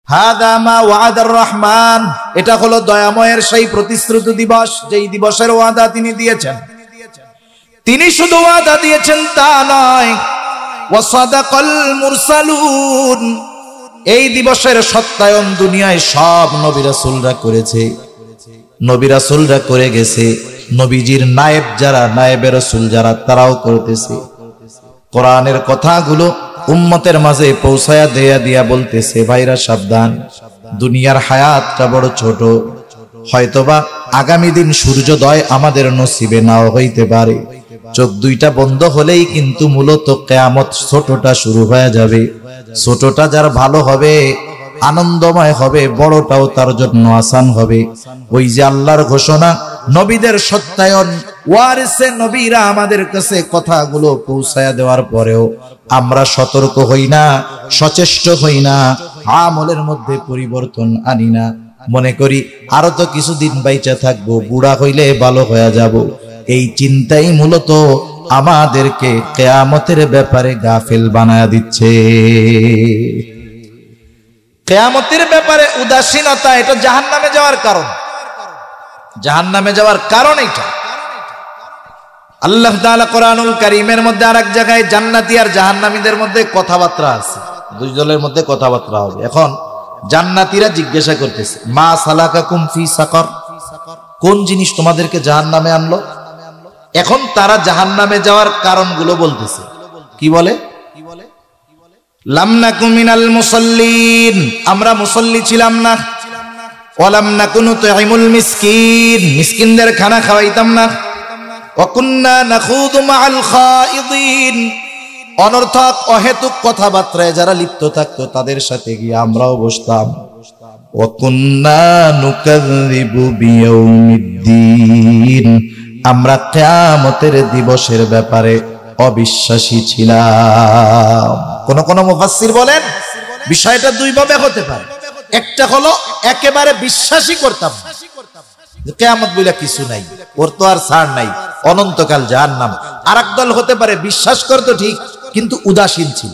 হাদা মা ওয়াদার রহমান, এটা হলো দয়াময়ের সেই প্রতিশ্রুতি দিবস, যেই দিবসের ওয়াদা তিনি দিয়েছেন। তিনি শুধু ওয়াদা দিয়েছেন তা নয়, ওয়াসাদাকাল মুরসালুন, এই দিবসের সত্যায়ন দুনিয়ায় সব নবী রাসূলরা করেছে, নবী রাসূলরা করে গেছে। নবীজির নায়েব যারা, নায়েবে রাসূল যারা, তারাও করতেছে। কোরআনের কথাগুলো উম্মতের মাঝে পৌঁছায়া দিয়া বলতেছে, ভাইরা সাবধান, দুনিয়ার হায়াতটা বড় ছোট, হয়তোবা আগামী দিন সূর্যোদয় আমাদের নসিবে নাও হইতে পারে। চোখ দুইটা বন্ধ হলেই কিন্তু মূলত কিয়ামত ছোটটা শুরু হয়ে যাবে। ছোটটা যার ভালো হবে, আনন্দময় হবে, বড়টাও তার জন্য আসান হবে। ওই যে আল্লাহর ঘোষণা, নবীদের সত্যায়ন, ওয়ারিসে নবীরা আমাদের কাছে কথাগুলো পৌঁছায়া দেওয়ার পরেও আমরা সতর্ক হই না, সচেষ্ট হই না, আমলের মধ্যে পরিবর্তন আনি না। মনে করি আরো তো কিছুদিন বাইচা থাকবো, বুড়া হইলে ভালো হয়ে যাব। এই চিন্তাই মূলত আমাদেরকে কিয়ামতের ব্যাপারে গাফেল বানায়া দিচ্ছে। কিয়ামতের ব্যাপারে উদাসীনতা, এটা জাহান্নামে যাওয়ার কারণ। জাহান্নামে যাওয়ার কারণ এটা। আল্লাহ তাআলা কোরআনুল কারীমের মধ্যে আরেক জায়গায় জান্নাতি আর জাহান্নামীদের মধ্যে কথাবার্তা আছে, দুই দলের মধ্যে কথাবার্তা হবে। এখন জান্নাতীরা জিজ্ঞাসা করতেছে, মা সালাকাকুম ফি সাকার, কোন জিনিস তোমাদেরকে জাহান্নামে আনলো? এখন তারা জাহান্নামে যাওয়ার কারণগুলো বলতেছে। কি বলে? লাম নাকু মিনাল মুসাল্লিন, আমরা মুসল্লি ছিলাম না। ওয়ালাম নাকু নুতঈমুল মিসকিন, মিসকিনদের খানা খাওয়াইতাম না। ওয়া কুন্না নাখুযু মাআল খায়িদিন, অনর্থক অহেতুক কথাবার্তায় যারা লিপ্ত থাকতো তাদের সাথে গিয়ে আমরাও বসতাম। ওয়া কুন্না নুকাযযিবু বিয়াউমিদ্দিন, আমরা কিয়ামতের দিবসের ব্যাপারে অবিশ্বাসী ছিলাম। কোন কোন মুফাসসির বলেন বিষয়টা দুই ভাবে হতে পারে। একটা হলো একেবারে বিশ্বাসই করতাম না, কিয়ামত বলে কিছু নাই, ওর তো আর ছাড় নাই, অনন্তকাল জাহান্নাম। আরেক দল হতে পারে বিশ্বাস করতো ঠিক, কিন্তু উদাসীন ছিল।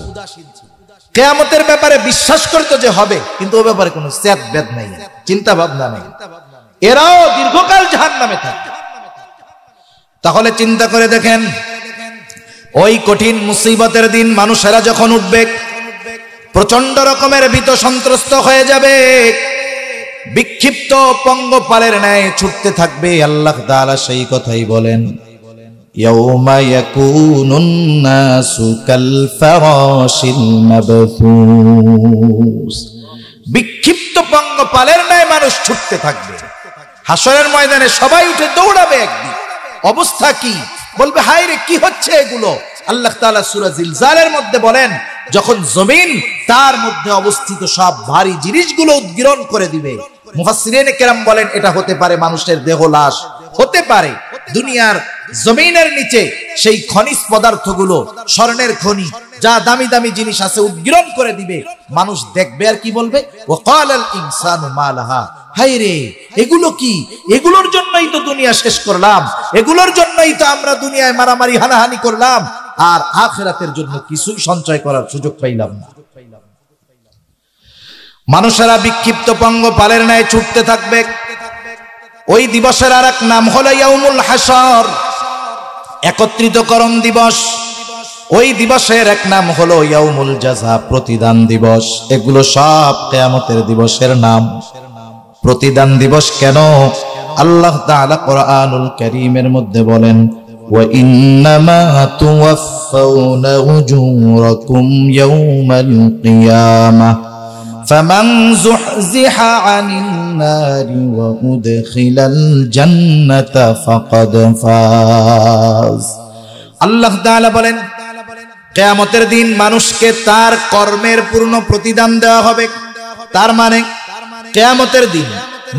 কিয়ামতের ব্যাপারে বিশ্বাস করতো যে হবে, কিন্তু ও ব্যাপারে কোনো স্যাদ বেদ নাই, চিন্তা ভাবনা নাই। এরাও দীর্ঘকাল জাহান্নামে থাকে। তাহলে চিন্তা করে দেখেন, ওই কঠিন মুসিবতের দিন মানুষেরা যখন উঠবে, প্রচন্ড রকমের ভীত সন্ত্রস্ত হয়ে যাবে, বিক্ষিপ্ত পঙ্গপালের ন্যায় ছুটতে থাকবে। আল্লাহ তাআলা সেই কথাই বলেন, ইয়াউমা ইয়াকুনুন নাসু কাল ফারাশিল মাবথুস, বিক্ষিপ্ত পঙ্গপালের ন্যায় মানুষ ছুটতে থাকবে। হাসরের ময়দানে সবাই উঠে দৌড়াবে। একদিন অবস্থা কি? বলবে হায় রে, কি হচ্ছে এগুলো? আল্লাহ তাআলা সূরা জিলজালের মধ্যে বলেন, যখন জমিন তার মধ্যে অবস্থিত সব ভারী জিনিসগুলো উদ্গীরণ করে দিবে। মুফাসসিরিনে কেরাম বলেন, এটা হতে পারে মানুষের দেহ লাশ, হতে পারে দুনিয়ার জমিনের নিচে সেই খনিজ পদার্থগুলো, স্বর্ণের খনি, যা দামি দামি জিনিস আছে, উদ্গীরণ করে দিবে। মানুষ দেখবে আর কি বলবে, ওয়াকালাল ইনসানু মা লাহা, হায় রে, এগুলো কি? এগুলোর জন্যই তো দুনিয়া শেষ করলাম, এগুলোর জন্যই তো আমরা দুনিয়ায় মারামারি হানাহানি করলাম, আর আখিরাতের জন্য কিছুই সঞ্চয় করার সুযোগ পাইলাম না। মানুষেরা বিক্ষিপ্ত পঙ্গপালের ন্যায় ছুটতে থাকবে। ওই দিবসের আরেক নাম হলো ইয়াউমুল হাসর, একত্রিতকরণ দিবস। ওই দিবসের এক নাম হলো ইয়াউমুল জাযা, প্রতিদান দিবস। এগুলো সব কিয়ামতের দিবসের নাম। প্রতিদান দিবস কেন? আল্লাহ তাআলা কোরআনুল কারীমের মধ্যে বলেন, ওয়া ইন্নামা তুওয়াফাউনা উজুরাকুম ইয়াউমাল কিয়ামাহ ফামান যুহজিহা আনিন নারি ওয়া উদখিলাল জান্নাতা ফাকাদ ফাজ। আল্লাহ তাআলা বলেন, কিয়ামতের দিন মানুষকে তার কর্মের পূর্ণ প্রতিদান দেওয়া হবে। তার মানে কিয়ামতের দিন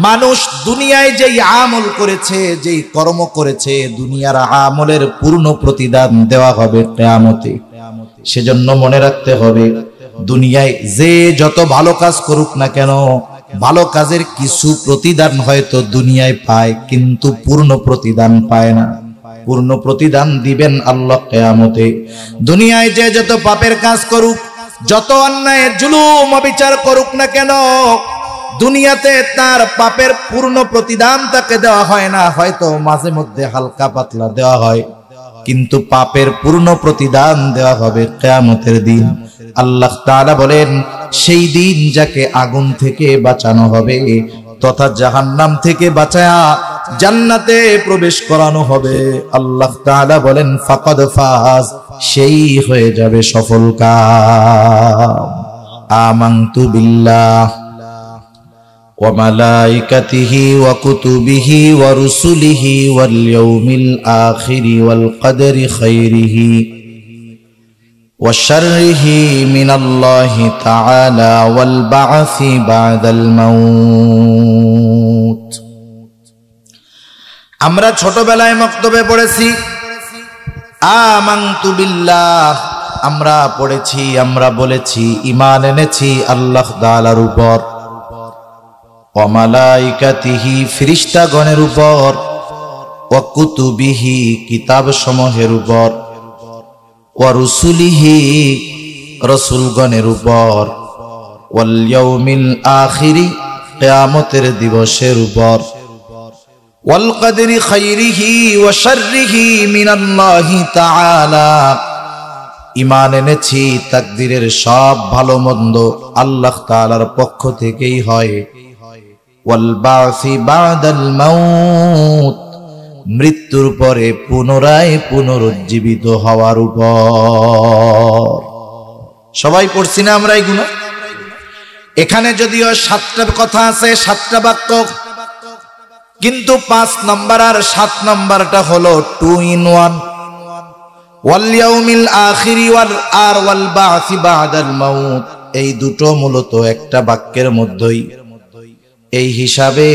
মানুষ দুনিয়ায় যেই আমল করেছে, যেই কর্ম করেছে, দুনিয়ার আমলের পূর্ণ প্রতিদান দেওয়া হবে কিয়ামতে। সেজন্য মনে রাখতে হবে, দুনিয়ায় যে যত ভালো কাজ করুক না কেন, ভালো কাজের কিছু প্রতিদান হয়তো দুনিয়ায় পায়, কিন্তু পূর্ণ প্রতিদান পায় না। পূর্ণ প্রতিদান দিবেন আল্লাহ কিয়ামতে। দুনিয়ায় যে যত পাপের কাজ করুক, যত অন্যায় জুলুম অবিচার করুক না কেন, দুনিয়াতে তার পাপের পূর্ণ প্রতিদান তাকে দেওয়া হয় না, হয়তো মাঝে মধ্যে হালকা পাতলা দেওয়া হয়, কিন্তু পাপের পূর্ণ প্রতিদান দেওয়া হবে কিয়ামতের দিন। আল্লাহ তাআলা বলেন, সেই দিন যাকে আগুন থেকে বাঁচানো হবে তথা জাহান্নাম থেকে বাঁচায়া জান্নাতে প্রবেশ করানো হবে। আল্লাহ তাআলা বলেন, ফাকাদ ফাজ, সেই হয়ে যাবে সফলকাম। আমানতু বিল্লাহ ওয়া মালাইকাতিহি ওয়া কুতুবিহি ওয়া রুসুলিহি ওয়াল ইয়াউমিল আখিরি ওয়াল কদরি খাইরিহি ওয়া শাররিহি মিনাল্লাহি তাআলা ওয়াল বা'সি বা'দাল মাউত। আমরা ছোটবেলায় মক্তবে পড়েছি আমানতু বিল্লাহ, আমরা পড়েছি, আমরা বলেছি ঈমান এনেছি আল্লাহ তাআলার উপর, ওয়া মালাইকাতিহি, ফেরেশতাগণের উপর, ওয়া কুতুবিহি, কিতাব সমূহের উপর, ওয়া রুসুলিহি, রাসূলগণের উপর, ওয়াল ইয়াউমিল আখিরি, কিয়ামতের দিবসের উপর, ওয়াল কদরি খাইরিহি ওয়া শাররিহি মিনাল্লাহি তাআলা, ঈমান এনেছি তাকদীরের সব ভালো মন্দ আল্লাহ তাআলার পক্ষ থেকেই হয়, ওয়াল বা'সি বা'দাল মাউত, মৃত্যুর পরে পুনরায় পুনরুজ্জীবিত হওয়ার উপর। সবাই পড়ছি না আমরা এগুলো? এখানে যদিও 7টা কথা আছে, 7টা বাক্য, কিন্তু 5 নম্বর আর 7 নম্বরটা হলো 2 in 1। ওয়াল ইয়াউমিল আখিরি ওয়াল বা'সি বা'দাল মাউত, এই দুটো মূলত একটা বাক্যের মধ্যেই। এই হিসাবে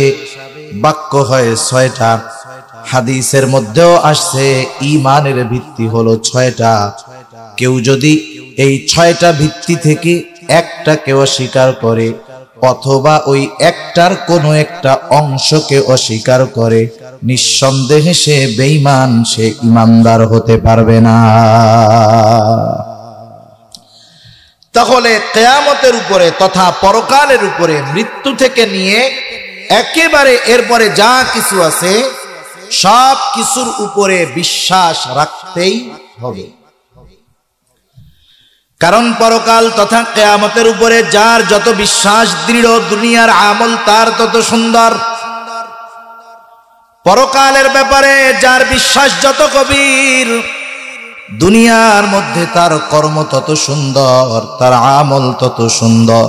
বাক্য হয় 6টা। হাদিসের মধ্যেও আসছে ঈমানের ভিত্তি হলো 6টা। কেউ যদি এই 6টা ভিত্তি থেকে একটাকে অস্বীকার করে অথবা ওই একটার কোনো একটা অংশকে অস্বীকার করে, নিঃসন্দেহে সে বেঈমান, সে ঈমানদার হতে পারবে না। তাহলে কিয়ামতের উপরে তথা পরকালের উপরে, মৃত্যু থেকে নিয়ে একেবারে এরপরে যা কিছু আছে সব কিছুর উপরে বিশ্বাস রাখতেই হবে। কারণ পরকাল তথা কিয়ামতের উপরে যার যত বিশ্বাস দৃঢ়, দুনিয়ার আমল তার তত সুন্দর। পরকালের ব্যাপারে যার বিশ্বাস যত গভীর, দুনিয়ার মধ্যে তার কর্ম তত সুন্দর, তার আমল তত সুন্দর।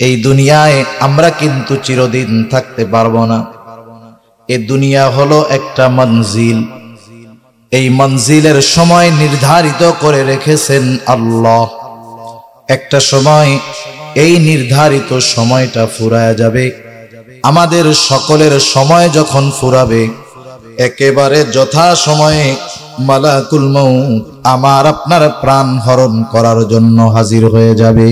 এই দুনিয়ায় আমরা কিন্তু চিরদিন থাকতে পারবো না। এই দুনিয়া হলো একটা মঞ্জিল। এই মঞ্জিলের সময় নির্ধারিত করে রেখেছেন আল্লাহ। একটা সময় এই নির্ধারিত সময়টা ফুরায় যাবে। আমাদের সকলের সময় যখন ফুরাবে, একেবারে যথা সময়ে মালাকুল মউত আমার আপনার প্রাণ হরণ করার জন্য হাজির হয়ে যাবে।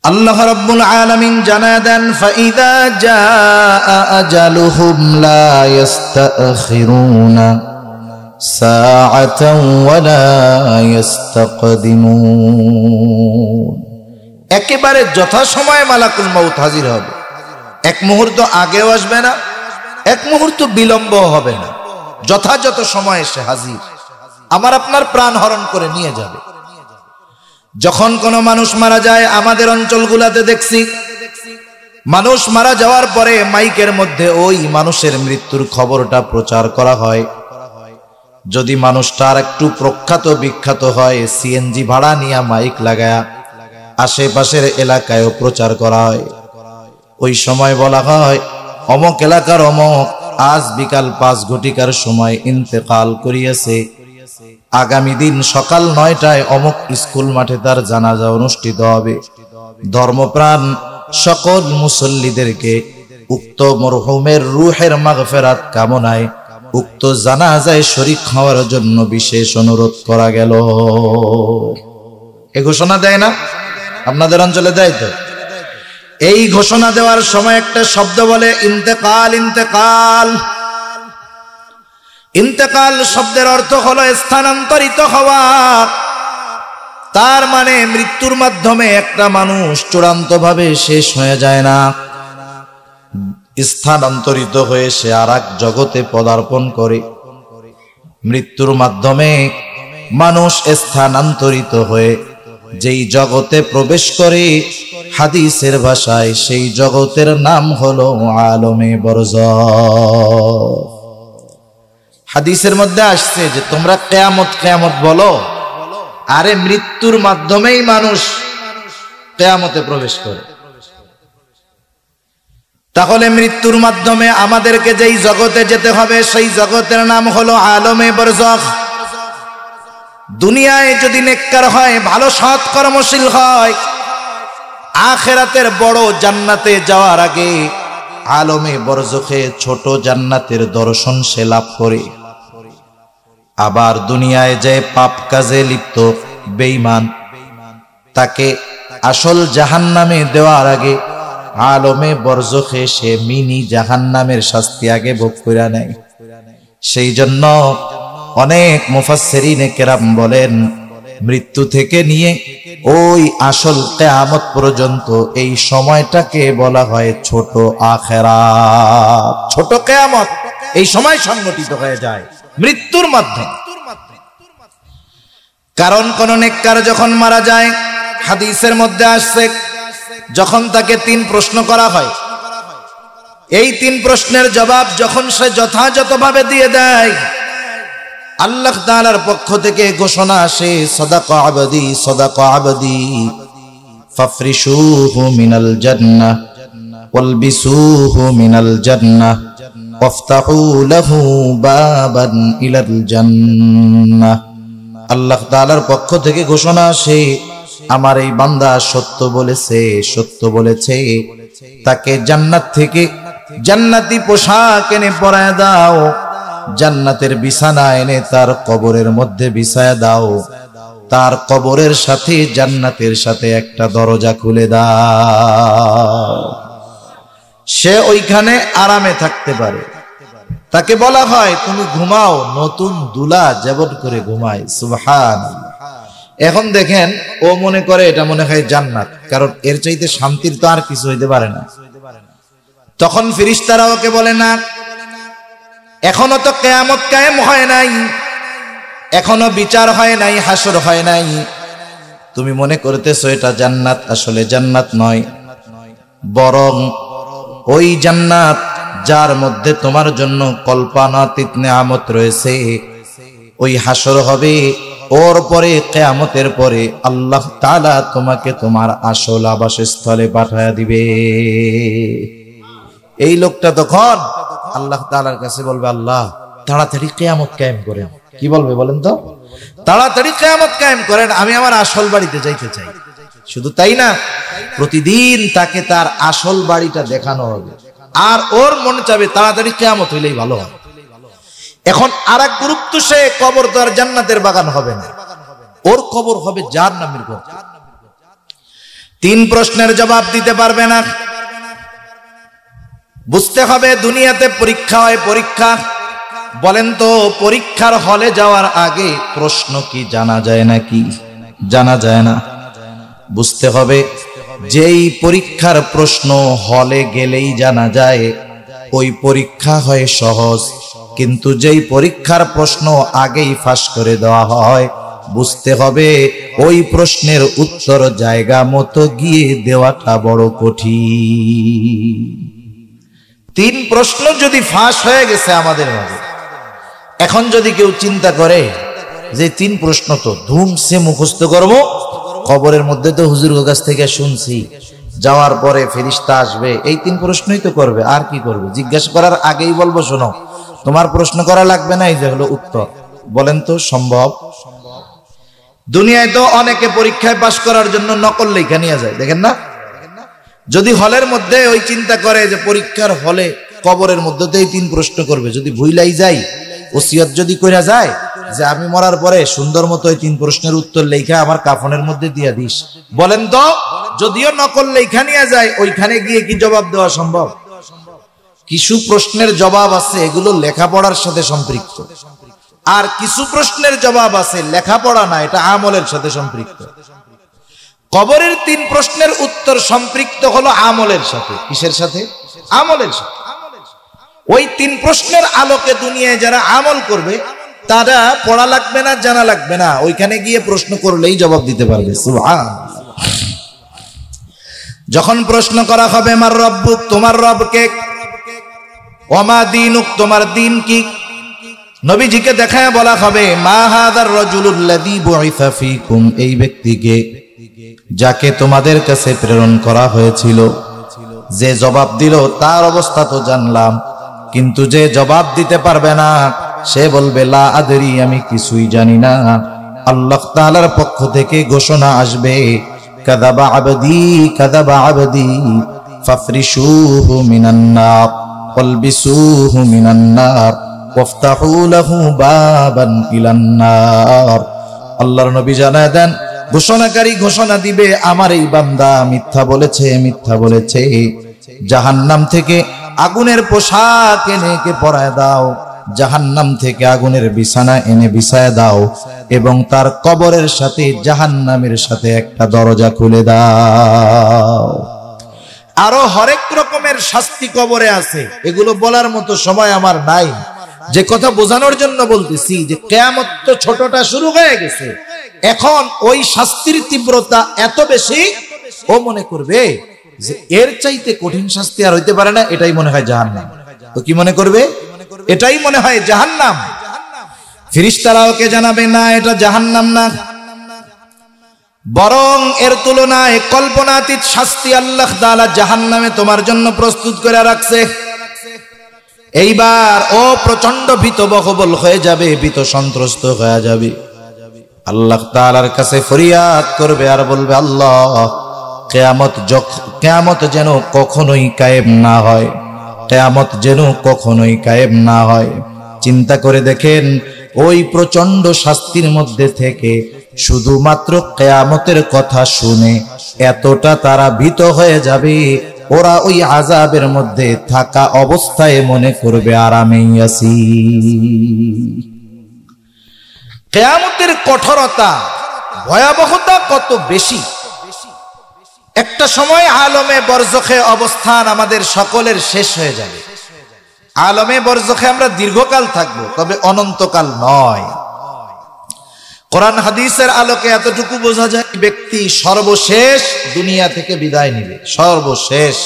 আল্লাহ রাব্বুল আলামিন জানায় দেন, ফাইদা জাআ আজালুহুম লা ইস্তাখিরুনা সাআতান ওয়া লা ইস্তাকদিমুন। একেবারে যথাসময়ে মালাকুল মউত হাজির হবে। এক মুহূর্ত আগেও আসবে না, এক মুহূর্ত বিলম্ব হবে না, যথাযথ সময়ে সে হাজির, আমার আপনার প্রাণ হরণ করে নিয়ে যাবে। যখন কোনো মানুষ মারা যায়, আমাদের অঞ্চলগুলাতে দেখছি মানুষ মারা যাওয়ার পরে মাইকের মধ্যে ওই মানুষের মৃত্যুর খবরটা প্রচার করা হয়। যদি মানুষটার একটু প্রখ্যাত বিখ্যাত হয়, সিএনজি ভাড়া নিয়ে মাইক লাগায়া আশেপাশের এলাকায়ও প্রচার করা হয়। ওই সময় বলা হয়, অমক এলাকার অমক আজ বিকাল 5 ঘটিকার সময় ইন্তেকাল করিয়াছে। আগামী দিন সকাল 9টায় অমক স্কুল মাঠে তার জানাজা অনুষ্ঠিত হবে। ধর্মপ্রাণ সকল মুসল্লিদেরকে উক্ত মরহুমের রূহের মাগফিরাত কামনায় উক্ত জানাজায় শরীক হওয়ার জন্য বিশেষ অনুরোধ করা গেল। এই ঘোষণা দেয় না? আপনাদের অঞ্চলে দেয় তো? এই ঘোষণা দেওয়ার সময় একটা শব্দ বলে, ইন্তেকাল। ইন্তেকাল ইন্তেকাল শব্দের অর্থ হলো স্থানান্তরিত হওয়া। তার মানে মৃত্যুর মাধ্যমে একটা মানুষ চূড়ান্তভাবে শেষ হয়ে যায় না, স্থানান্তরিত হয়ে সে আরেক জগতে পদার্পণ করে। মৃত্যুর মাধ্যমে মানুষ স্থানান্তরিত হয়ে যেই জগতে প্রবেশ করে, হাদিসের ভাষায় সেই জগতের নাম হলো আলমে বরজখ। হাদিসের মধ্যে আসছে যে তোমরা কিয়ামত কিয়ামত বলো, আরে মৃত্যুর মাধ্যমেই মানুষ কিয়ামতে প্রবেশ করে। তাহলে মৃত্যুর মাধ্যমে আমাদেরকে যেই জগতে যেতে হবে সেই জগতের নাম হলো আলমে বরজখ। দুনিয়ায় যদি নেককার হয়, ভালো সৎ কর্মশীল হয়, আখিরাতের বড় জান্নাতে যাওয়ার আগে আলমে বরজখে ছোট জান্নাতের দর্শন সে লাভ করে। আবার দুনিয়ায় যে পাপ কাজে লিপ্ত বেঈমান, তাকে আসল জাহান্নামে দেওয়ার আগে আলমে বরজখে সে মিনি জাহান্নামের শাস্তি আগে ভোগ করে নেয়। সেই জন্য অনেক মুফাসসিরিনে কেরাম বলেন, মৃত্যু থেকে নিয়ে ওই আসল কিয়ামত পর্যন্ত এই সময়টাকে বলা হয় ছোট আখিরাত। ছোট কিয়ামত এই সময় সংগঠিত হয়ে যায় মৃত্যুর মাধ্যমে। কারণ কোন নেককার যখন মারা যায়, হাদিসের মধ্যে আসছে, যখন তাকে 3 প্রশ্ন করা হয়, এই 3 প্রশ্নের জবাব যখন সে যথাযথভাবে দিয়ে দেয়, আল্লাহ তাআলার পক্ষ থেকে ঘোষণা আসে, সাদাকা আবদি সাদাকা আবদি ফাফরিশুহু মিনাল জান্নাহ ওয়ালবিসুহু মিনাল জান্নাহ ওয়াফতাহু লাহু বাবান ইলাল জান্নাহ। আল্লাহ তাআলার পক্ষ থেকে ঘোষণা আসে, আমার এই বান্দা সত্য বলেছে, সত্য বলেছে, তাকে জান্নাত থেকে জান্নাতি পোশাক এনে পরায় দাও, জান্নাতের বিছানা এনে তার কবরের মধ্যে বিছায়া দাও, তার কবরের সাথে জান্নাতের সাথে একটা দরজা খুলে দাও, সে ওইখানে আরামে থাকতে পারে। তাকে বলা হয় তুমি ঘুমাও নতুন দুলা যেমন করে ঘুমায়। সুবহানাল্লাহ। এখন দেখেন, ও মনে করে এটা মনে হয় জান্নাত, কারণ এর চাইতে শান্তির তো আর কিছু হইতে পারে না। তখন ফেরেশতারা ওকে বলে, না, এখনো তো কিয়ামত কায়েম হয় নাই, এখনো বিচার হয় নাই, হাসর হয় নাই, তুমি মনে করতেছো এটা জান্নাত, আসলে জান্নাত নয়, বরং ওই জান্নাত যার মধ্যে তোমার জন্য কল্পনাতীত নেয়ামত রয়েছে, ওই হাসর হবে, ওর পরে কিয়ামতের পরে আল্লাহ তাআলা তোমাকে তোমার আসল আবাসস্থলে পাঠায়া দিবে। এই লোকটা তখন আল্লাহ তাআলার কাছে বলবে, আল্লাহ তাড়াতাড়ি কিয়ামত কায়েম করেন। কি বলবে বলেন তো? তাড়াতাড়ি কিয়ামত কায়েম করেন, আমি আমার আসল বাড়িতে যাইতে চাই। শুধু তাই না, প্রতিদিন তাকে তার আসল বাড়িটা দেখানো হবে, আর ওর মনে চাবে তাড়াতাড়ি কিয়ামত হইলেই ভালো হয়। এখন আরেক গুরুত্ব, সে কবর তো আর জান্নাতের বাগান হবে না, ওর কবর হবে জাহান্নামের ঘর। 3 প্রশ্নের জবাব দিতে পারবে না। বুঝতে হবে দুনিয়াতে পরীক্ষা হয়, পরীক্ষা। বলেন তো, পরীক্ষার হলে যাওয়ার আগে প্রশ্ন কি জানা যায় নাকি? জানা যায় না। বুঝতে হবে যেই পরীক্ষার প্রশ্ন হলে গেলেই জানা যায়, ওই পরীক্ষা হয় সহজ, কিন্তু যেই পরীক্ষার প্রশ্ন আগেই ফাঁস করে দেওয়া হয়, বুঝতে হবে ওই প্রশ্নের উত্তর জায়গা মতো গিয়ে দেওয়াটা বড় কঠিন। 3 প্রশ্ন যদি ফাঁস হয়ে গেছে আমাদের মাঝে, এখন যদি কেউ চিন্তা করে যে 3 প্রশ্ন তো ধুমসে মুখস্থ করব, কবরের মধ্যে তো হুজুরের কাছ থেকে শুনছি, যাওয়ার পরে ফেরেশতা আসবে, এই 3 প্রশ্নই তো করবে, আর কি করবে? জিজ্ঞাসা করার আগেই বলবো, শোনো তোমার প্রশ্ন করা লাগবে না, এই যে হলো উত্তর। বলেন তো সম্ভব? দুনিয়ায় তো অনেকে পরীক্ষায় পাশ করার জন্য নকল লেখা নিয়ে যায়, দেখেন না? যদি হলের মধ্যে ওই চিন্তা করে যে পরীক্ষার হলে কবরের মধ্যে তো এই 3 প্রশ্ন করবে, যদি ভুলাই যায়, ওসিয়ত যদি কইরা যায় যে আমি মরার পরে সুন্দর মতো এই 3 প্রশ্নের উত্তর লেখা আমার কাফনের মধ্যে দিয়া দিস, বলেন তো যদিও নকল লেখা নিয়ে যায়, ওইখানে গিয়ে কি জবাব দেওয়া সম্ভব? কিছু প্রশ্নের জবাব আছে এগুলো লেখাপড়ার সাথে সম্পৃক্ত, আর কিছু প্রশ্নের জবাব আছে লেখাপড়া না, এটা আমলের সাথে সম্পৃক্ত। কবরের 3 প্রশ্নের উত্তর সম্পৃক্ত হলো আমলের সাথে। কিসের সাথে? আমলের সাথে। ওই 3 প্রশ্নের আলোকে দুনিয়ায় যারা আমল করবে তারা পড়া লাগবে না, জানা লাগবে না, ওইখানে গিয়ে প্রশ্ন করলেই জবাব দিতে পারবে। সুবহানাল্লাহ। যখন প্রশ্ন করা হবে মার রব্বুক, তোমার রব কে, ওমা দীনুক, তোমার দিন কি, নবীজিকে দেখায় বলা হবে মা হাদার রাজুলুল্লাযী বুইসা ফীকুম, এই ব্যক্তিকে যাকে তোমাদের কাছে প্রেরণ করা হয়েছিল। যে জবাব দিল তার অবস্থা তো জানলাম, কিন্তু যে জবাব দিতে পারবে না সে বলবে লা আদরি, আমি কিছুই জানি না। আল্লাহ তাআলার পক্ষ থেকে ঘোষণা আসবে কাযাবা আবদি কাযাবা আবদি ফাফরিশুহু মিনান নার ওয়ালবিসুহু মিনান নার ওয়াফতাহু লাহু বাবান ইলান নার। আল্লাহর নবী জানায় দেন, ঘোষণাকারী ঘোষণা দিবে আমার এই বান্দা মিথ্যা বলেছে, মিথ্যা বলেছে। জাহান্নাম থেকে আগুনের পোশাক এনে একে পরায় দাও, জাহান্নাম থেকে আগুনের বিছানা এনে বিছায় দাও, এবং তার কবরের সাথে জাহান্নামের সাথে একটা দরজা খুলে দাও। আরো হরেক রকমের শাস্তি কবরে আছে, এগুলো বলার মতো সময় আমার নাই। যে কথা বোঝানোর জন্য বলতেছি যে কিয়ামত তো ছোটটা শুরু হয়ে গেছে, এখন ওই শাস্তির তীব্রতা এত বেশি, ও মনে করবে যে এর চাইতে কঠিন শাস্তি আর হইতে পারে না, এটাই মনে হয় জাহান্নাম। তো কি মনে করবে? এটাই মনে হয় জাহান্নাম। ফেরেশতারা ওকে জানাবে না, এটা জাহান্নাম না, বরং এর তুলনায় কল্পনাতীত শাস্তি আল্লাহ তাআলা জাহান্নামে তোমার জন্য প্রস্তুত করে রাখছে। এইবার ও প্রচন্ড ভীতবহবল হয়ে যাবে, ভীত সন্ত্রস্ত হয়ে যাবে, আল্লাহ তাআলার কাছে ফরিয়াদ করবে আর বলবে আল্লাহ কিয়ামত যেন কখনোই কায়েম না হয়, কিয়ামত যেন কখনোই কায়েম না হয়। চিন্তা করে দেখেন, ওই প্রচন্ড শাস্তির মধ্যে থেকে শুধুমাত্র কিয়ামতের কথা শুনে এতটা তারা ভীত হয়ে যাবে, ওরা ওই আযাবের মধ্যে থাকা অবস্থায় মনে করবে আরামেই আছি। কিয়ামতের কঠোরতা, ভয়াবহতা কত বেশি। একটা সময় আলমে বরজখে অবস্থান আমাদের সকলের শেষ হয়ে যাবে। আলমে বরজখে আমরা দীর্ঘকাল থাকব, তবে অনন্তকাল নয়। কোরআন হাদিসের আলোকে এতটুকু বোঝা যায়, ব্যক্তি সর্বশেষ দুনিয়া থেকে বিদায় নেবে, সর্বশেষ,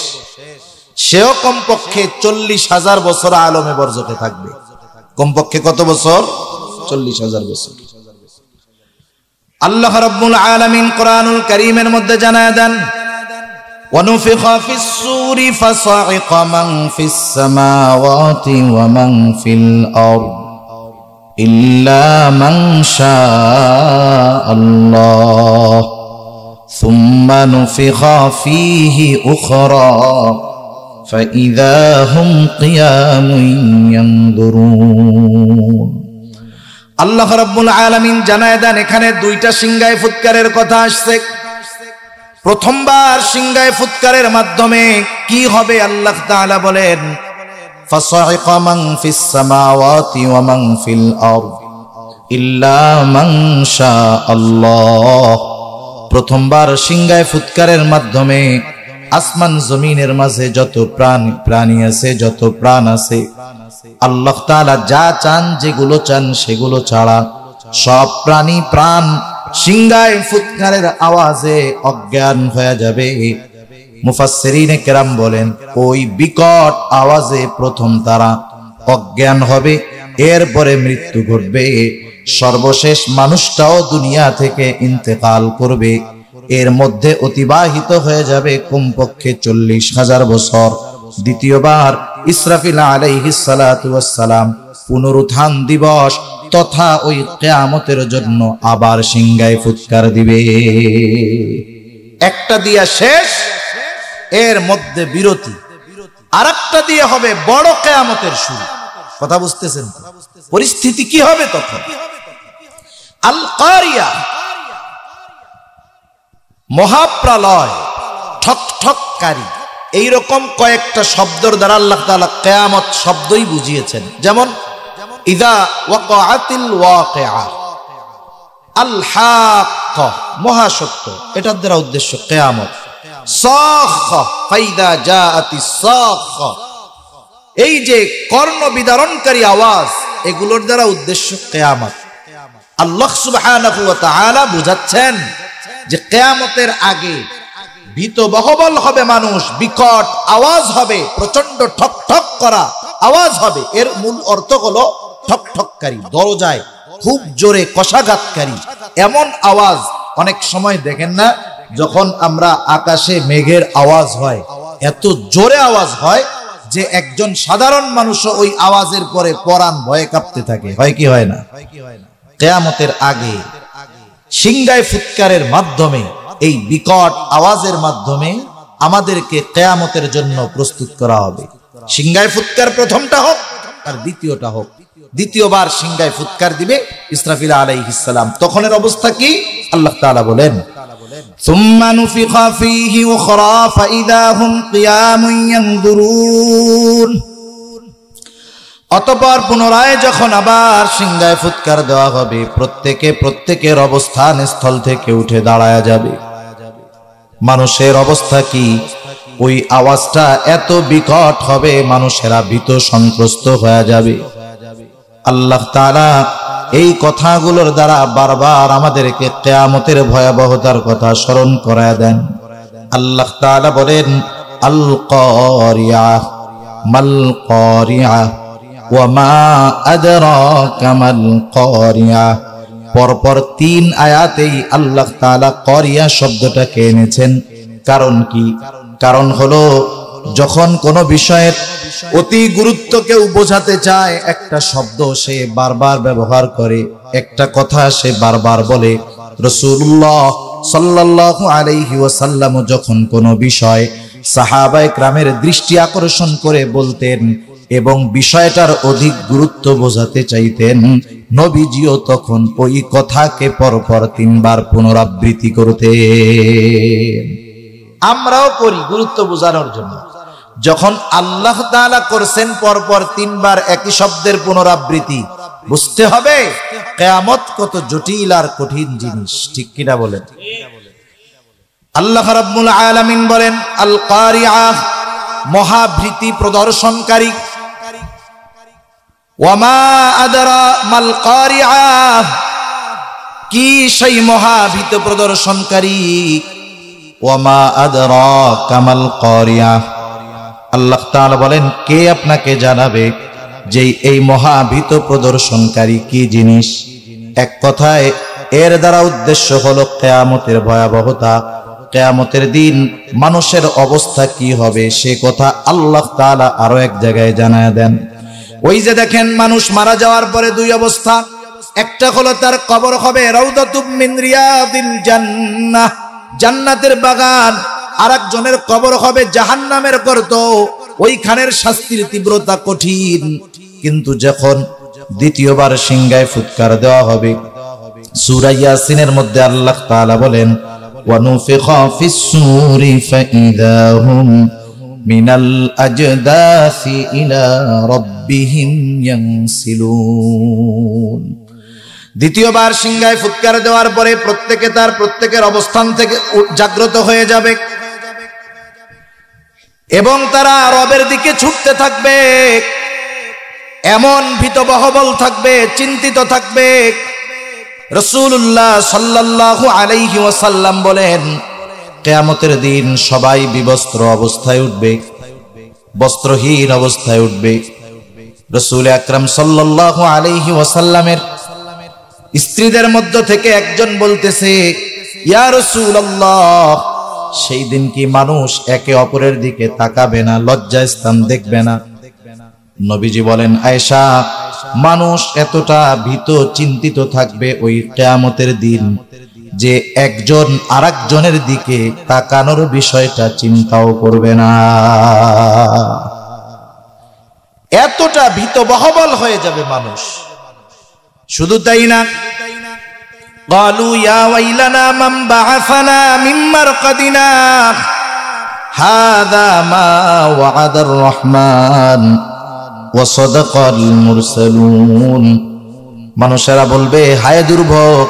সেও কমপক্ষে 40,000 বছর আলমে বরজখে থাকবে। কমপক্ষে কত বছর? 40,000 বছর। আল্লাহ রাব্বুল আলামিন কোরআনুল কারীমের মধ্যে জানায় দেন, ওয়ানুফিখা ফিস-সূরি ফাসা'iqa মান ফিস-সামাওয়াতি ওয়া মান ফিল আরদ ইল্লা মান শাআল্লাহ সুম্মা নুফিখা ফীহি উখরা ফাইযা হুম কিয়ামুন ইয়ানদুরুন। আল্লাহ রাব্বুল আলামিন জানায় দেন, এখানে 2টা সিংহায় ফুৎকারের কথা আসছে। প্রথমবার সিংহায় ফুৎকারের মাধ্যমে কি হবে আল্লাহ তাআলা বলেন, ফাসা'iqa মান ফিস সামাওয়াতি ওয়া মান ফিল আরদ ইল্লা মান শাআল্লাহ। প্রথমবার সিংহায় ফুৎকারের মাধ্যমে আসমান জমিনের মাঝে যত প্রাণী আছে, যত প্রাণ আছে, আল্লাহ তাআলা যা চান, যেগুলো চান সেগুলো ছাড়া সব প্রাণী প্রাণ সিংহায় ফুৎকারের আওয়াজে অজ্ঞান হয়ে যাবে। মুফাসসিরিনে কেরাম বলেন, ওই বিকট আওয়াজে প্রথম তারা অজ্ঞান হবে, এরপরে মৃত্যু ঘটবে, সর্বশেষ মানুষটাও দুনিয়া থেকে ইন্তেকাল করবে। এর মধ্যে অতিবাহিত হয়ে যাবে কমপক্ষে 40,000 বছর। দ্বিতীয়বার ইসরাফিল আলাইহিস সালাতু ওয়াস সালাম পুনরুত্থান দিবস তথা ওই কিয়ামতের জন্য আবার সিংহায় ফুৎকার দিবে। একটা দিয়া শেষ, এর মধ্যে বিরতি, আরেকটা দিয়ে হবে বড় কিয়ামতের শুরু। কথা বুঝতেছেন? পরিস্থিতি কি হবে তখন? আল কারিয়া, মহাপ্রলয়, ঠকঠককারী এই রকম কয়েকটা শব্দের দ্বারা আল্লাহ তাআলা কিয়ামত শব্দই বুঝিয়েছেন। যেমন ইযা ওয়াকাআতিল ওয়াকিআ, আল হাক্কা মহাসত্য, এটার দ্বারা উদ্দেশ্য কিয়ামত। সাখা ফাইদা জাআতিস সাখা, এই যে কর্ণ বিদারণকারী আওয়াজ, এগুলোর দ্বারা উদ্দেশ্য কিয়ামত। আল্লাহ সুবহানাহু ওয়া তাআলা বুঝাচ্ছেন যে কিয়ামতের আগে ভীত বহবল হবে মানুষ, বিকট আওয়াজ হবে, প্রচন্ড ঠক ঠক করা আওয়াজ হবে। এর মূল অর্থ হলো ঠক ঠককারী, দরজায় খুব জোরে কষাঘাতকারী এমন আওয়াজ। অনেক সময় দেখেন না, যখন আমরা আকাশে মেঘের আওয়াজ হয়, এত জোরে আওয়াজ হয় যে একজন সাধারণ মানুষও ওই আওয়াজের পরে পরাণ ভয়ে কাঁপতে থাকে, হয় কি হয় না? কিয়ামতের আগে সিংগায় ফুৎকারের মাধ্যমে, এই বিকট আওয়াজের মাধ্যমে আমাদেরকে কিয়ামতের জন্য প্রস্তুত করা হবে। সিংগায় ফুৎকার প্রথমটা হোক আর দ্বিতীয়টা হোক। দ্বিতীয়বার সিংগায় ফুৎকার দিবে ইসরাফিল আলাইহিস সালাম। তখনের অবস্থা কি? আল্লাহ তাআলা বলেন, সুম্মা নুফিখা ফীহি উখরা ফাইদা হুম কিয়ামুন ইয়ানজুরুন, অতঃপর পুনরায় যখন আবার সিংগায় ফুৎকার দেওয়া হবে, প্রত্যেকের অবস্থান স্থল থেকে উঠে দাঁড়ায়া যাবে। মানুষের অবস্থা কি? ওই আওয়াজটা এত বিকট হবে, মানুষেরা ভীত সন্ত্রস্ত হয়ে যাবে। আল্লাহ তাআলা এই কথাগুলোর দ্বারা বারবার আমাদেরকে কিয়ামতের ভয়াবহতার কথা স্মরণ করায় দেন। আল্লাহ তাআলা বলেন, আল কারিয়া মাল কারিয়া ওয়া মা আদরাকা মাল কারিয়া। পরপর 3 আয়াতেই আল্লাহ তাআলা কারিয়া শব্দটাকে এনেছেন। কারণ কি? কারণ হলো যখন কোনো বিষয়ের অতি গুরুত্ব কেউ বোঝাতে চায়, একটা শব্দ সে বারবার ব্যবহার করে, একটা কথা সে বারবার বলে। রাসূলুল্লাহ সাল্লাল্লাহু আলাইহি ওয়াসাল্লাম যখন কোনো বিষয় সাহাবায়ে কেরামের দৃষ্টি আকর্ষণ করে বলতেন এবং বিষয়টার অধিক গুরুত্ব বোঝাতে চাইতেন, নবীজিও তখন ওই কথাকে পরপর 3 বার পুনরাবৃত্তি করতেন। আমরাও করি গুরুত্ব বোঝানোর জন্য। যখন আল্লাহ তাআলা করছেন পরপর 3 বার একই শব্দের পুনরাবৃত্তি, বুঝতে হবে কিয়ামত কত জটিল আর কঠিন জিনিস। ঠিক কিনা বলেন? আল্লাহ রাব্বুল আলামিন বলেন, আল কারিয়া মহাভীতি প্রদর্শনকারী। ওয়া মা আদরা মাল কারিয়া, কি সেই মহাভীত প্রদর্শনকারী? ওয়া মা আদরাকা মাল কারিয়া, আল্লাহ তাআলা বলেন, কে আপনাকে জানাবে যে এই মহাভীত প্রদর্শনকারী কি জিনিস? এক কথায় এর দ্বারা উদ্দেশ্য হলো কিয়ামতের ভয়াবহতা, কিয়ামতের দিন মানুষের অবস্থা কি হবে সে কথা আল্লাহ তাআলা আরো এক জায়গায় জানায় দেন। ওই যে দেখেন, মানুষ মারা যাওয়ার পরে 2 অবস্থা। একটা হলো তার কবর হবে রাউদাতুম মিন রিয়াদিল জান্নাহ, জান্নাতের বাগান। আরেকজনের কবর হবে জাহান্নামের গর্ত, ওইখানের শাস্তির তীব্রতা কঠিন। কিন্তু যখন দ্বিতীয়বার সিংগায় ফুৎকার দেওয়া হবে, সূরা ইয়াসিনের মধ্যে আল্লাহ তাআলা বলেন, ওয়া নুফিখা ফিস সূরি ফাইদা হুম মিনাল আজদাসি ইলা রাব্বিহিম ইয়ানসিলুন। দ্বিতীয়বার সিংগায় ফুৎকার দেওয়ার পরে প্রত্যেকের অবস্থান থেকে জাগ্রত হয়ে যাবে এবং তারা রবের দিকে ছুটতে থাকবে। এমন ভীতবহবল থাকবে, চিন্তিত থাকবে। রাসূলুল্লাহ সাল্লাল্লাহু আলাইহি ওয়াসাল্লাম বলেন, কিয়ামতের দিন সবাই বিবস্ত্র অবস্থায় উঠবে, বস্ত্রহীন অবস্থায় উঠবে। রাসূল আকরাম সাল্লাল্লাহু আলাইহি ওয়াসাল্লামের স্ত্রীদের মধ্য থেকে একজন বলতেছে, ইয়া রাসূলুল্লাহ, সেই দিন কি মানুষ একে অপরের দিকে তাকাবে না, লজ্জাস্থান দেখবে না? নবীজি বলেন, আয়েশা, মানুষ এতটা ভীত চিন্তিত থাকবে ওই কিয়ামতের দিন যে একজন আরেকজনের দিকে তাকানোর বিষয়টা চিন্তাও করবে না। এতটা ভীত বহবল হয়ে যাবে মানুষ। শুধু তাই না, ক্বালু ইয়া ওয়াইলানা মান বাআসানা মিন মারকাদিনা, হাযা মা ওয়া'আদার রহমান ওয়া সাদাকাল মুরসালুন। মানুষেরা বলবে, হায় দুর্ভোগ,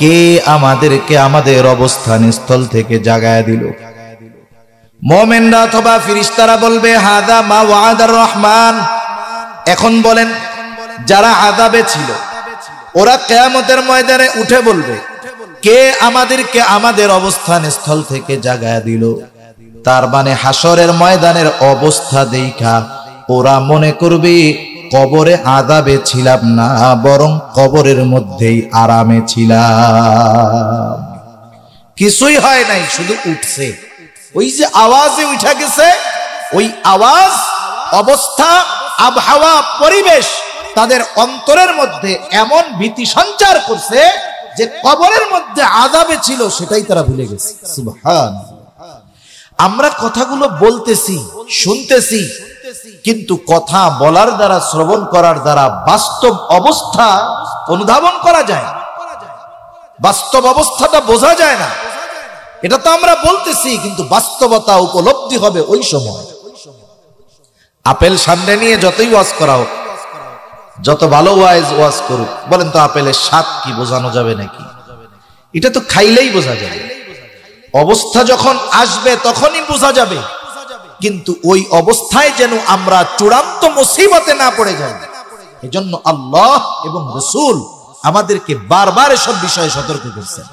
কে আমাদেরকে আমাদের অবস্থান স্থল থেকে জাগায়া দিল? মুমিনরা অথবা ফেরেশতারা বলবে, হাযা মা ওয়া'আদার রহমান। এখন বলেন, যারা আযাবে ছিল ওরা কিয়ামতের ময়দানে উঠে বলবে, কে আমাদেরকে আমাদের অবস্থান স্থল থেকে জাগায়া দিল? তার মানে হাসরের ময়দানের অবস্থা দেখা ওরা মনে করবে কবরে আযাবে ছিলাম না, বরং কবরের মধ্যেই আরামে ছিলাম। কিছুই হয় নাই, শুধু উঠছে। ওই যে আওয়াজে উঠা গেছে, ওই আওয়াজ, অবস্থা, আবহাওয়া, পরিবেশ তাদের অন্তরের মধ্যে এমন ভীতি সঞ্চার করছে যে কবরের মধ্যে আযাবে ছিল সেটাই তারা ভুলে গেছে। সুবহানাল্লাহ। আমরা কথাগুলো বলতেছি, শুনতেছি, কিন্তু কথা বলার দ্বারা, শ্রবণ করার দ্বারা বাস্তব অবস্থা অনুধাবন করা যায় না, বাস্তব অবস্থাটা বোঝা যায় না। এটা তো আমরা বলতেছি, কিন্তু বাস্তবতা উপলব্ধি হবে ওই সময়। আপেল সামনে নিয়ে যতই ওয়াজ করা হোক, যত ভালো ওয়াজ করুক, বলেন তো আপেলের স্বাদ কি বোঝানো যাবে নাকি? এটা তো খাইলেই বোঝা যাবে। অবস্থা যখন আসবে তখনই বোঝা যাবে, কিন্তু ওই অবস্থায় যেন আমরা চূড়ান্ত মুসিবতে না পড়ে যাই, এজন্য আল্লাহ এবং রাসূল আমাদেরকে বারবার এসব বিষয়ে সতর্ক করছেন।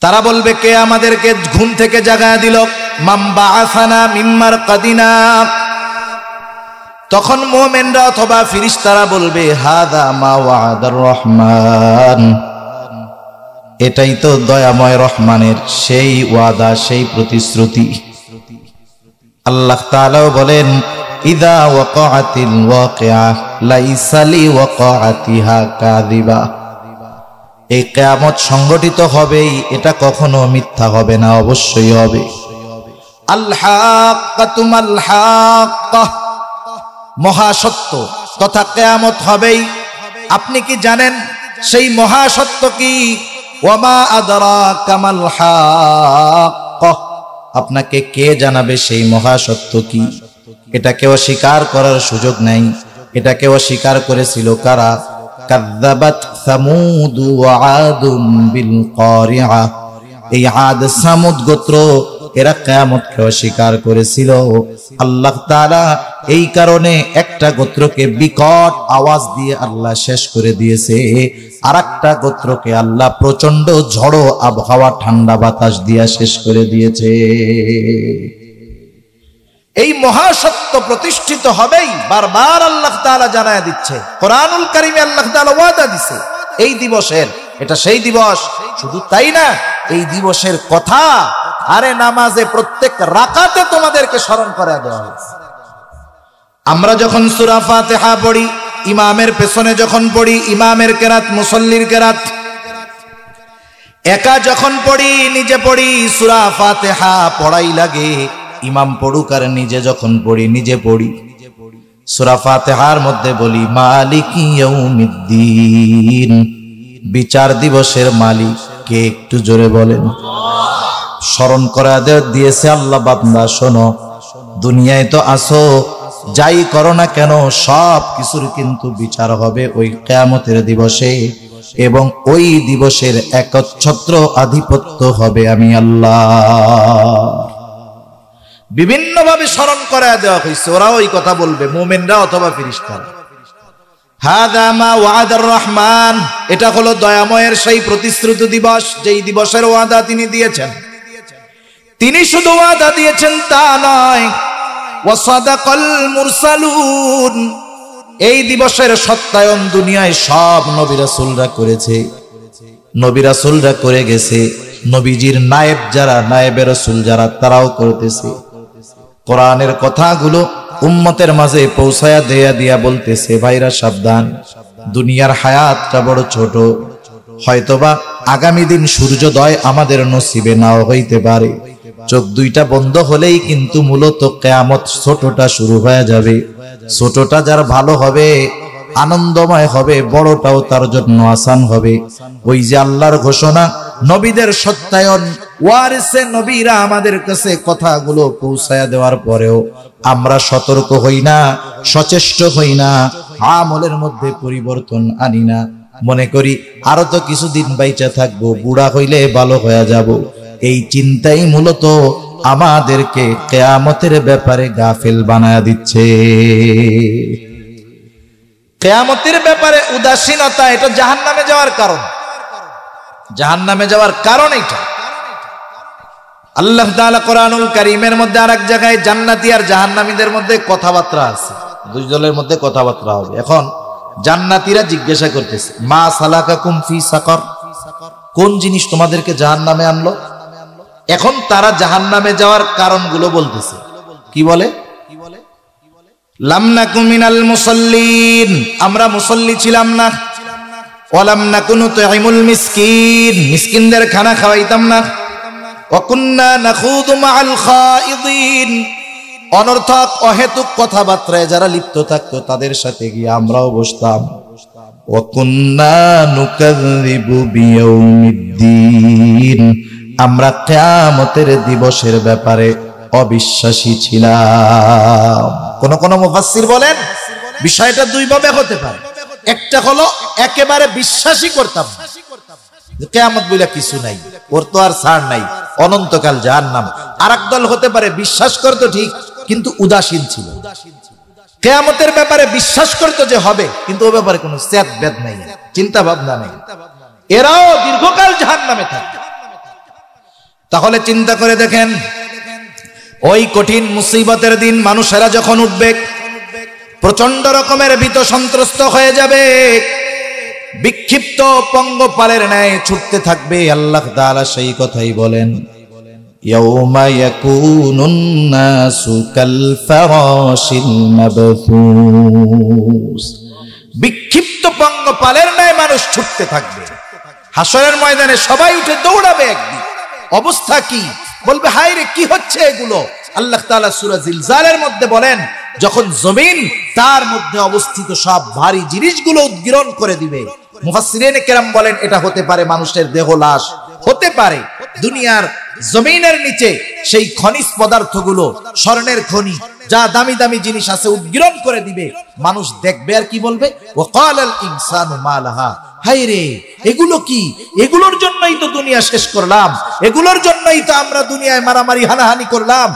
তারা বলবে, কে আমাদেরকে ঘুম থেকে জাগায়া দিল? মান বাআসানা মিন মারকাদিনা। তখন মুমিনরা অথবা ফেরেশতারা বলবে, হাযা মা ওয়া'আদার রহমান। এটাই তো দয়াময় রহমানের সেই ওয়াদা, সেই প্রতিশ্রুতি। আল্লাহ তাআলা বলেন, ইযা ওয়াকাআতিল ওয়াকিআ লাইসা লিওয়াকাআতিহা কাযিবা। এই কিয়ামত সংগঠিত হবেই, এটা কখনো মিথ্যা হবে না, অবশ্যই হবে। আল হাক্কাতু মাল হাক্কাহ, মহাসত্য তথা কিয়ামত হবেই। আপনি কি জানেন সেই মহাসত্য কি? ওয়ামা আদরাকা মাল হাক্কাহ, আপনাকে কে জানাবে সেই মহাসত্য কি? এটাকে অস্বীকার করার সুযোগ নাই। এটাকে অস্বীকার করেছিল কারা? কাযযাবাত সামুদ ওয়া আদুম বিল কারিআ। এই আদ সামুদ গোত্র এরা কিয়ামতকে অস্বীকার করেছিল। আল্লাহ তাআলা এই কারণে একটা গোত্রকে বিকট আওয়াজ দিয়ে আল্লাহ শেষ করে দিয়েছে, আরেকটা গোত্রকে আল্লাহ প্রচন্ড ঝড়ো আবহাওয়া, ঠান্ডা বাতাস দিয়ে শেষ করে দিয়েছে। এই মহাসত্য প্রতিষ্ঠিত হবেই, বারবার আল্লাহ তাআলা জানায়া দিচ্ছে। কোরআনুল কারীমে আল্লাহ তাআলা ওয়াদা দিয়েছে এই দিবসের। এটা সেই দিবস। শুধু তাই না, এই দিবসের কথা আরে নামাজে প্রত্যেক রাকাতে তোমাদেরকে স্মরণ করা দেওয়া হয়েছে। আমরা যখন সূরা ফাতিহা পড়ি, ইমামের পেছনে যখন পড়ি, ইমামের কেরাত, মুসল্লির কেরাত, একা যখন পড়ি, নিজে পড়ি, সূরা ফাতিহা পড়াই লাগে। ইমাম পড়ুক আর নিজে যখন পড়ি, নিজে পড়ি। সূরা ফাতিহার মধ্যে বলি, মালিকি ইয়াউমিদ্দিন, বিচার দিবসের মালিক কে? একটু জোরে বলেন। স্মরণ করা দিয়েছে আল্লাহ, বান্দা শোনো, দুনিয়ায় তো আসো, যাই করো না কেন সব কিছুর কিন্তু বিচার হবে ওই কিয়ামতের দিবসে, এবং ওই দিবসের একচ্ছত্র আধিপত্য হবে আমি আল্লাহ। বিভিন্ন ভাবে স্মরণ করা দেওয়া হয়েছে। ওরাও ওই কথা বলবে, মুমিনরা অথবা ফেরেশতারা। হাযা মা ওয়া'আদার রহমান, এটা হলো দয়াময়ের সেই প্রতিশ্রুতি দিবস, যেই দিবসের ওয়াদা তিনি দিয়েছেন। তিনি শুধু ওয়াদা দিয়েছেন তা নয়, ওয়া সাদাকাল মুরসালুন, এই দিবসের সত্যায়ন দুনিয়ায় সব নবী রাসূলরা করেছে। নবী রাসূলরা করে গেছে, নবীজির নায়েব যারা, নায়েবে রাসূল যারা, তারাও করতেছে। কোরআনের কথাগুলো উম্মতের মাঝে পৌঁছায়া দিয়া বলতেছে, ভাইরা সাবধান, দুনিয়ার হায়াতটা বড় ছোট, হয়তোবা আগামী দিন সূর্যোদয় আমাদের নসিবে নাও হইতে পারে। চোখ দুইটা বন্ধ হলেই কিন্তু মূলত কিয়ামত ছোটটা শুরু হয়ে যাবে। ছোটটা যার ভালো হবে, আনন্দময় হবে, বড়টাও তার জন্য আসান হবে। ওই যে আল্লাহর ঘোষণা, নবীদের সত্যায়ন, ওয়ারিসে নবীরা আমাদের কাছে কথাগুলো পৌঁছায়া দেওয়ার পরেও আমরা সতর্ক হই না, সচেষ্ট হই না, আমলের মধ্যে পরিবর্তন আনি না। মনে করি আরো তো কিছুদিন বাইচা থাকবো, বুড়া হইলে ভালো হয়ে যাব। এই চিন্তাই মূলত আমাদেরকে কিয়ামতের ব্যাপারে গাফেল বানায়া দিচ্ছে। কিয়ামতের ব্যাপারে উদাসীনতা, এটা জাহান্নামে যাওয়ার কারণ। জাহান্নামে যাওয়ার কারণ এটা। আল্লাহ তাআলা কোরআনুল কারীমের মধ্যে আরেক জায়গায় জান্নাতি আর জাহান্নামীদের মধ্যে কথাবার্তা আছে, দুই দলের মধ্যে কথাবার্তা হবে। এখন জান্নাতীরা জিজ্ঞাসা করতেছে, মা সালাকাকুম ফি সাকার, কোন জিনিস তোমাদেরকে জাহান্নামে আনলো? এখন তারা জাহান্নামে যাওয়ার কারণগুলো বলতেছে। কি বলে? লাম নাকু মিনাল মুসাল্লিন, আমরা মুসল্লি ছিলাম না। ওয়ালাম নাকু নুতঈমুল মিসকিন, মিসকিনদের খানা খাওয়াইতাম না। ওয়া কুন্না নাখুযু মাআল খায়িদিন, অনর্থক অহেতুক কথাবার্তায় যারা লিপ্ত থাকতো তাদের সাথে গিয়ে আমরাও বসতাম। ওয়া কুন্না নুকাযযিবু বিয়াউমিদ্দিন, আমরা কিয়ামতের দিবসের ব্যাপারে অবিশ্বাসী ছিলাম। কোন কোন মুফাসসির বলেন বিষয়টা দুই ভাবে হতে পারে। একটা হলো একেবারে বিশ্বাসই করতাম না, কিয়ামত বলে কিছু নাই, ওর তো আর ছাড় নাই, অনন্তকাল জাহান্নাম। আরেক দল হতে পারে বিশ্বাস করতো ঠিক, কিন্তু উদাসীন ছিল। কিয়ামতের ব্যাপারে বিশ্বাস করতো যে হবে, কিন্তু ও ব্যাপারে কোনো সেদ বেদ নাই, চিন্তা ভাবনা নেই। এরাও দীর্ঘকাল জাহান্নামে থাকে। তাহলে চিন্তা করে দেখেন, ওই কঠিন মুসিবতের দিন মানুষেরা যখন উঠবে, প্রচন্ড রকমের ভীত সন্ত্রস্ত হয়ে যাবে, বিক্ষিপ্ত পঙ্গপালের ন্যায় ছুটতে থাকবে। আল্লাহ তাআলা সেই কথাই বলেন, ইয়াউমা ইয়াকুনুন নাসু কাল ফারাশিল মাবথুস, বিক্ষিপ্ত পঙ্গপালের ন্যায় মানুষ ছুটতে থাকবে। হাসরের ময়দানে সবাই উঠে দৌড়াবে। একদিন অবস্থা কি? বলবে হায় রে, কি হচ্ছে এগুলো? আল্লাহ তাআলা সূরা জিলজালের মধ্যে বলেন, যখন জমিন তার মধ্যে অবস্থিত সব ভারী জিনিসগুলো উদ্গীরণ করে দিবে। মুফাসসিরিনে কেরাম বলেন এটা হতে পারে মানুষের দেহ লাশ, হতে পারে দুনিয়ার জমিনের নিচে সেই খনিজ পদার্থগুলো, স্বর্ণের খনি, যা দামি দামি জিনিস আছে উদ্গীরণ করে দিবে। মানুষ দেখবে আর কি বলবে, ওয়াকালাল ইনসানু মা লাহা, হায় রে এগুলো কি? এগুলোর জন্যই তো দুনিয়া শেষ করলাম, এগুলোর জন্যই তো আমরা দুনিয়ায় মারামারি হানাহানি করলাম,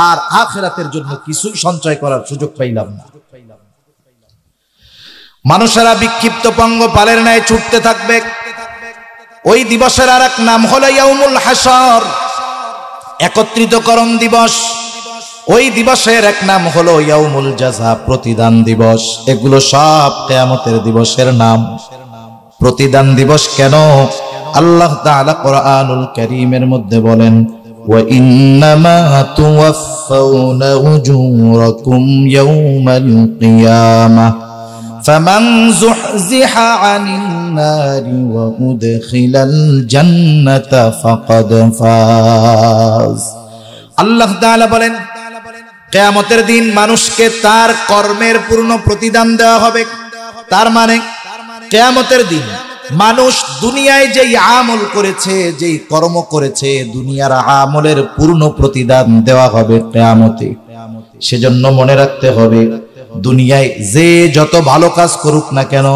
আর আখিরাতের জন্য কিছুই সঞ্চয় করার সুযোগ পাইলাম না। মানুষেরা বিক্ষিপ্ত পঙ্গপালের ন্যায় ছুটতে থাকবে। ওই দিবসের আরেক নাম হলো ইয়াউমুল হাসর, একত্রিতকরণ দিবস। ওই দিবসের এক নাম হলো ইয়াউমুল জাযা, প্রতিদান দিবস। এগুলো সব কিয়ামতের দিবসের নাম। প্রতিদান দিবস কেন? আল্লাহ তাআলা কোরআনুল কারীমের মধ্যে বলেন, ওয়া ইন্নামা তুওয়াফাউনা উজুরাকুম ইয়াউমাল কিয়ামাহ ফামান যুহজিহা আনিন নারি ওয়া উদখিলাল জান্নাতা ফাকাদ ফাজ। আল্লাহ তাআলা বলেন, কিয়ামতের দিন মানুষকে তার কর্মের পূর্ণ প্রতিদান দেওয়া হবে। তার মানে কিয়ামতের দিন মানুষ দুনিয়ায় যেই আমল করেছে, যেই কর্ম করেছে, দুনিয়ার আমলের পূর্ণ প্রতিদান দেওয়া হবে কিয়ামতে। সেজন্য মনে রাখতে হবে, দুনিয়ায় যে যত ভালো কাজ করুক না কেন,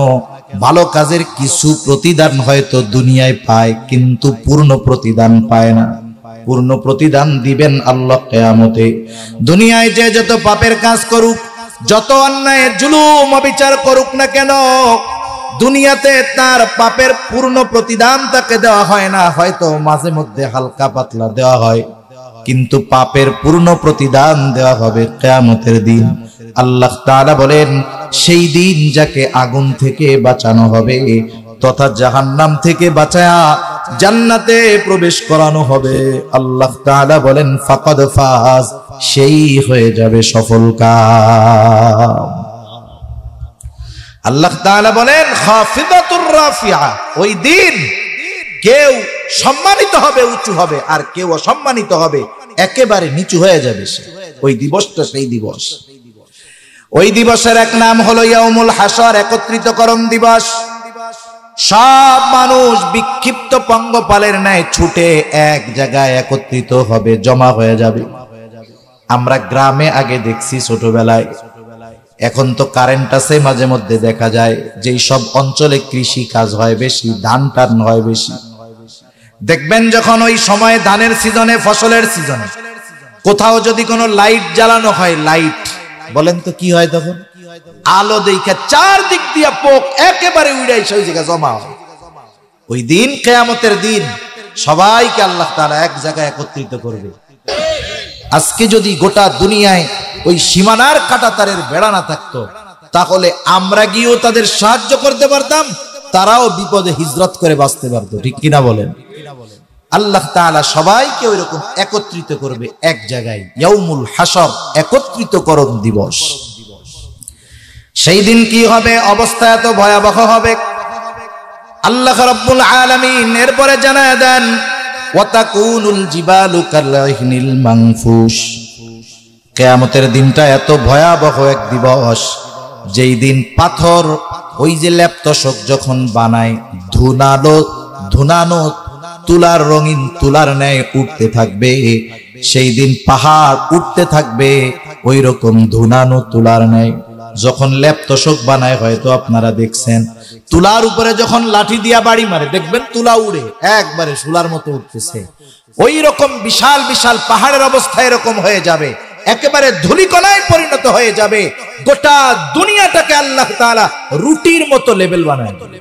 ভালো কাজের কিছু প্রতিদান হয়তো দুনিয়ায় পায়, কিন্তু পূর্ণ প্রতিদান পায় না। পূর্ণ প্রতিদান দিবেন আল্লাহ কিয়ামতে। দুনিয়ায় যে যত পাপের কাজ করুক, যত অন্যায় জুলুম অবিচার করুক না কেন, দুনিয়াতে তার পাপের পূর্ণ প্রতিদান তাকে দেওয়া হয় না, হয়তো মাঝে মধ্যে হালকা পাতলা দেওয়া হয়, কিন্তু পাপের পূর্ণ প্রতিদান দেওয়া হবে কিয়ামতের দিন। আল্লাহ তাআলা বলেন, সেই দিন যাকে আগুন থেকে বাঁচানো হবে তথা জাহান্নাম থেকে বাঁচায়া জান্নাতে প্রবেশ করানো হবে। আল্লাহ তাআলা বলেন, ফাকাদ ফাজ, সেই হয়ে যাবে সফলকাম। আল্লাহ তাআলা বলেন, খাফিদাতুর রাফিআ, ওই দিন কেউ সম্মানিত হবে, উঁচু হবে, আর কেউ অসম্মানিত হবে, একেবারে নিচু হয়ে যাবে সে। ওই দিবসটা সেই দিবস। ওই দিবসের এক নাম হলো ইয়াউমুল হাসর, একত্রিতকরণ দিবস। সব মানুষ বিক্ষিপ্ত পঙ্গপালের ন্যায় ছুটে এক জায়গায় একত্রিত হবে, জমা হয়ে যাবে। আমরা গ্রামে আগে দেখছি ছোটবেলায়, এখন তো কারেন্ট আছে, মাঝে মধ্যে দেখা যায় যেই সব অঞ্চলে কৃষি কাজ হয় বেশি, ধান টান হয় বেশি, দেখবেন যখন ওই সময় ধানের সিজনে, ফসলের সিজনে কোথাও যদি কোনো লাইট জ্বালানো হয়, লাইট বলেন তো কি হয় তখন? আলো দেখা চারদিক দিয়া পোক একেবারে উড়ে এসে ওই জায়গায় জমা হয়। ওই দিন কিয়ামতের দিন সবাইকে আল্লাহ তাআলা এক জায়গায় একত্রিত করবে। আজকে যদি গোটা দুনিয়ায় ওই সীমানার কাঁটাতারের বেড়া না থাকতো, তাহলে আমরা গিয়েও তাদের সাহায্য করতে পারতাম, তারাও বিপদে হিজরত করে বাঁচতে পারতো, ঠিক কিনা বলেন? আল্লাহ তাআলা সবাইকে ওইরকম একত্রিত করবে এক জায়গায়, ইয়াউমুল হাসর, একত্রিতকরণ দিবস। সেই দিন কি হবে? অবস্থা এত ভয়াবহ হবে। আল্লাহ রাব্বুল আলামিন এরপরে জানায় দেন, ওয়াতাকুনুল জিবালু কাল-ইহনিল মানফুশ। কিয়ামতের দিনটা এত ভয়াবহ এক দিবস, যেই দিন পাথর ওই যে লেপ্তশক যখন বানায়, ধুনানো তুলার, রঙিন তুলার ন্যায় উঠতে থাকবে। সেই দিন পাহাড় উঠতে থাকবে ওই রকম ধুনানো তুলার ন্যায়। যখন লেপ্তশক বানায়, হয়তো আপনারা দেখছেন, তুলার উপরে যখন লাঠি দিয়া বাড়ি মারে, দেখবেন তুলা উড়ে একবারে শুলার মতো উঠতেছে। ওই রকম বিশাল বিশাল পাহাড়ের অবস্থা এরকম হয়ে যাবে, একেবারে ধূলিকণায় পরিণত হয়ে যাবে। গোটা দুনিয়াটাকে আল্লাহ তাআলা রুটির মতো লেভেল বানায় দেবে,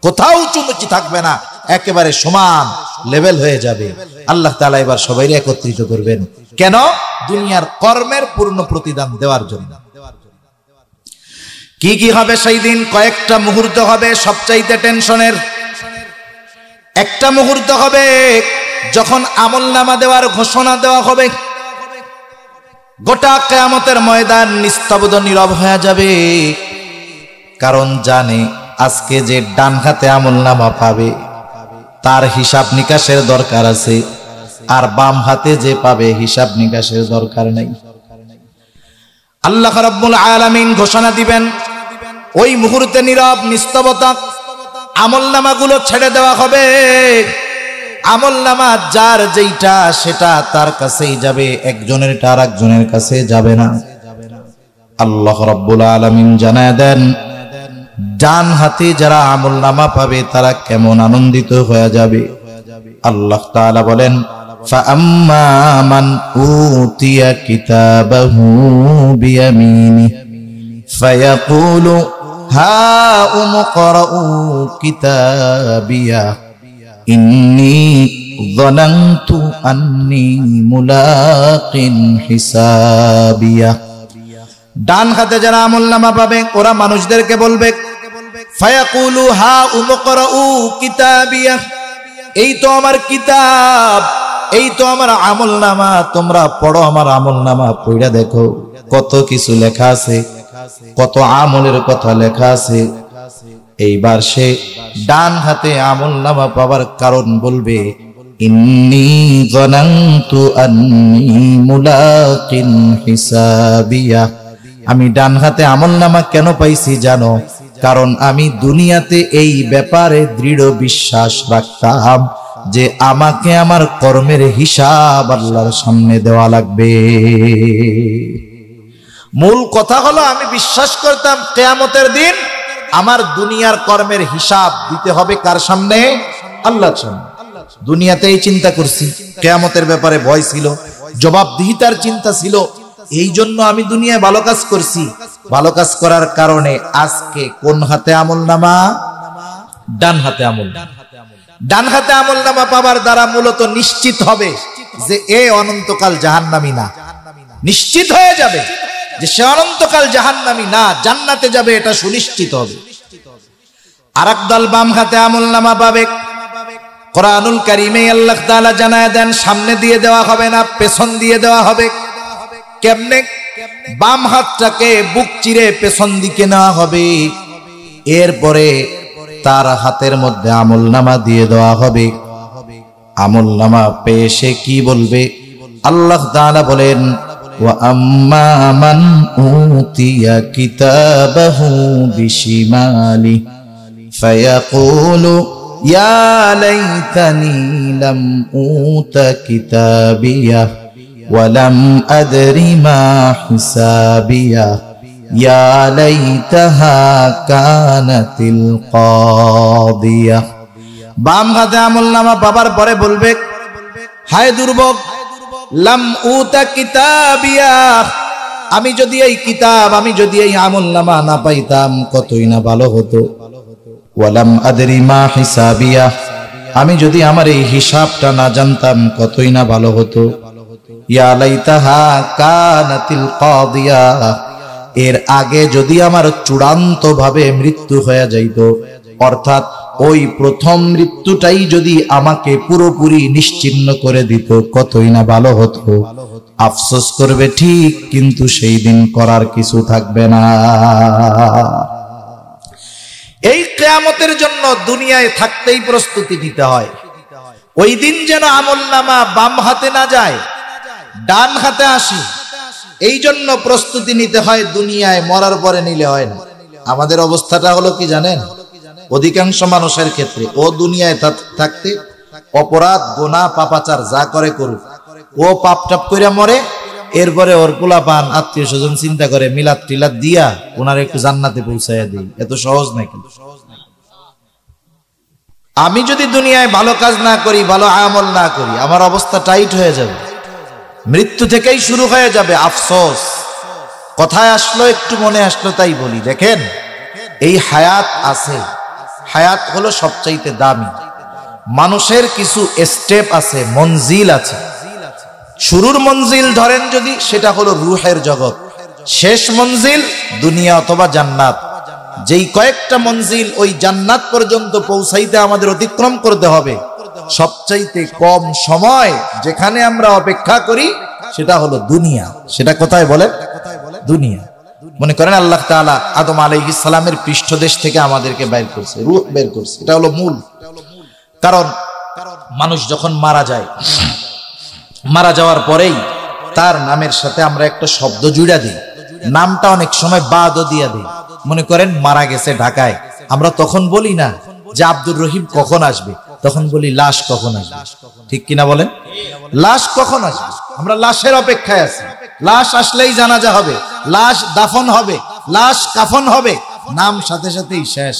কোথাও উঁচুমুচি থাকবে না, একেবারে সমান লেভেল হয়ে যাবে। আল্লাহ তাআলা এবার সবাই একত্রিত করবেন, কেন? দুনিয়ার কর্মের পূর্ণ প্রতিদান দেওয়ার জন্য। কি কি হবে সেই দিন? কয়েকটা মুহূর্ত হবে সবচাইতে টেনশনের। একটা মুহূর্ত হবে যখন আমলনামা দেওয়ার ঘোষণা দেওয়া হবে। গোটা কিয়ামতের ময়দান নিস্তব্ধ নীরব হয়ে যাবে, কারণ জানে আজকে যে ডান হাতে আমলনামা পাবে তার হিসাব নিকাশের দরকার আছে, আর বাম হাতে যে পাবে হিসাব নিকাশের দরকার নাই। আল্লাহ রাব্বুল আলামিন ঘোষণা দিবেন, ওই মুহূর্তে নীরব নিস্তবতা, আমলনামাগুলো ছেড়ে দেওয়া হবে। আমলনামা যার যেইটা সেটা তার কাছেই যাবে, একজনেরটা আর একজনের কাছে যাবে না। আল্লাহ রাব্বুল আলামিন জানায় দেন, ডান হাতে যারা আমলনামা পাবে তারা কেমন আনন্দিত হয়ে যাবে। আল্লাহ তাআলা বলেন, فَأَمَّا مَنْ أُوتِيَ كِتَابَهُ بِيَمِينِهِ فَيَقُولُ هَاؤُمُ اقْرَءُوا كِتَابِيَهْ إِنِّي ظَنَنْتُ أَنِّي مُلَاقٍ حِسَابِيَهْ। ডান হাতে যারা আমলনামা পাবে ওরা মানুষদেরকে বলবে, ফায়াকুলু হাউম ইকরাউ কিতাবিয়া, এই তো আমার কিতাব, এই তো আমার আমলনামা, তোমরা পড়ো আমার আমলনামা, পড়া দেখো কত কিছু লেখা আছে, কত আমলের কথা লেখা আছে। এইবার সে ডান হাতে আমলনামা পাওয়ার কারণ বলবে, ইন্নী যানানতু আন্নী মুলাকিন হিসাবিয়া। আমি ডান হাতে আমলনামা কেন পাইছি জানো? কারণ আমি দুনিয়াতে এই ব্যাপারে দৃঢ় বিশ্বাস রাখতাম যে আমাকে আমার কর্মের হিসাব আল্লাহর সামনে দেওয়া লাগবে। মূল কথা হলো, আমি বিশ্বাস করতাম কিয়ামতের দিন আমার দুনিয়ার কর্মের হিসাব দিতে হবে কার সামনে? আল্লাহর সামনে। দুনিয়াতেই চিন্তা করছি, কিয়ামতের ব্যাপারে ভয় ছিল, জবাবদিহিতার চিন্তা ছিল, এই জন্য আমি দুনিয়ায় ভালো কাজ করছি। ভালো কাজ করার কারণে আজকে কোন হাতে আমলনামা? ডান হাতে আমলনামা। ডান হাতে আমলনামা পাবার দ্বারা মূলত নিশ্চিত হবে যে এ অনন্তকাল জাহান্নামী না, নিশ্চিত হয়ে যাবে যে সে অনন্তকাল জাহান্নামী না, জান্নাতে যাবে, এটা সুনিশ্চিত হবে। আরেক দল বাম হাতে আমলনামা পাবে। কোরআনুল কারীমে আল্লাহ তাআলা জানায় দেন, সামনে দিয়ে দেওয়া হবে না, পেছন দিয়ে দেওয়া হবে। কেমনে? বাম হাতটাকে বুক চিরে পেছন দিকে নেওয়া হবে, এরপরে তার হাতের মধ্যে আমলনামা দিয়ে দেওয়া হবে। আমলনামা পেয়ে সে কি বলবে? আল্লাহ তাআলা বলেন, ওয়া আম্মা মান উতিয়া কিতাবাহু বিশিমালি ফায়াকুলু ইয়া লাইতানি লাম উতা কিতাবিয়া ওয়া লাম আদরি মা হিসাবিয়া ইয়া লাইতাহা কানাতিল কাদিয়া। বাম হাতে আমলনামা পাবার পরে বলবে, হায় দুর্ভোগ, লাম উতা কিতাবিয়া, আমি যদি এই কিতাব, আমি যদি এই আমলনামা না পাইতাম কতই না ভালো হতো। ওয়ালাম আদরি মা হিসাবিয়া, আমি যদি আমার এই হিসাবটা না জানতাম কতই না ভালো হতো। ইয়া লাইতাহা কানাতিল কাদিয়া, এর আগে যদি আমার চূড়ান্ত ভাবে মৃত্যু হয়ে যাইত, অর্থাৎ ওই প্রথম মৃত্যুটাই যদি আমাকে পুরোপুরি নিশ্চিহ্ন করে দিত কতই না ভালো হতো। আফসোস করবে ঠিক, কিন্তু সেই দিন করার কিছু থাকবে না। এই কিয়ামতের জন্য দুনিয়ায় থাকতেই প্রস্তুতি নিতে হয়। ওই দিন যেন আমলনামা বাম হাতে না যায়, ডান হাতে আসে, এই জন্য প্রস্তুতি নিতে হয়। দুনিয়ায় মরার পরে নিলে হয় না। আমাদের অবস্থাটা হলো কি জানেন? অধিকাংশ মানুষের ক্ষেত্রে ও দুনিয়ায় থাকতে অপরাধ, গুনাহ, পাপাচার যা করে করুক, ও পাপ টাপ করে মরে, এরপরে ওর পোলাপান আত্মীয় স্বজন চিন্তা করে মিলাদ টিলাদ দিয়া ওনার একটু জান্নাতে পৌঁছাইয়া দিই। এত সহজ নাকি? আমি যদি দুনিয়ায় ভালো কাজ না করি, ভালো আমল না করি, আমার অবস্থা টাইট হয়ে যাবে, মৃত্যু থেকেই শুরু হয়ে যাবে আফসোস। কথায় আসলো, একটু মনে আসলো তাই বলি। দেখেন, এই হায়াত আছে, হায়াত হলো সবচাইতে দামি। মানুষের কিছু স্টেপ আছে, মঞ্জিল আছে। শুরুর মঞ্জিল ধরেন যদি, সেটা হলো রূহের জগৎ। শেষ মঞ্জিল দুনিয়া অথবা জান্নাত। যেই কয়েকটা মঞ্জিল ওই জান্নাত পর্যন্ত পৌঁছাইতে আমাদের অতিক্রম করতে হবে, সবচাইতে কম সময় যেখানে আমরা অপেক্ষা করি সেটা হলো দুনিয়া। সেটা কোথায় বলেন? দুনিয়া। মনে করেন আল্লাহ তাআলা আদম আলাইহিস সালামের পৃষ্ঠদেশ থেকে আমাদেরকে বের করছে, রূহ বের করছে। এটা হলো মূল। কারণ মানুষ যখন মারা যায়, মারা যাওয়ার পরেই তার নামের সাথে আমরা একটা শব্দ জুড়া দিই, নামটা অনেক সময় বাদও দিয়া দিই। মনে করেন মারা গেছে ঢাকায়, আমরা তখন বলি না যে আব্দুর রহিম কখন আসবে, তখন বলি লাশ কখন আসবে। ঠিক কিনা বলেন? লাশ কখন আসবে, আমরা লাশের অপেক্ষায় আছি। লাশ আসলেই জানাজা হবে, লাশ দাফন হবে, লাশ কাফন হবে, নাম সাথে সাথেই শেষ।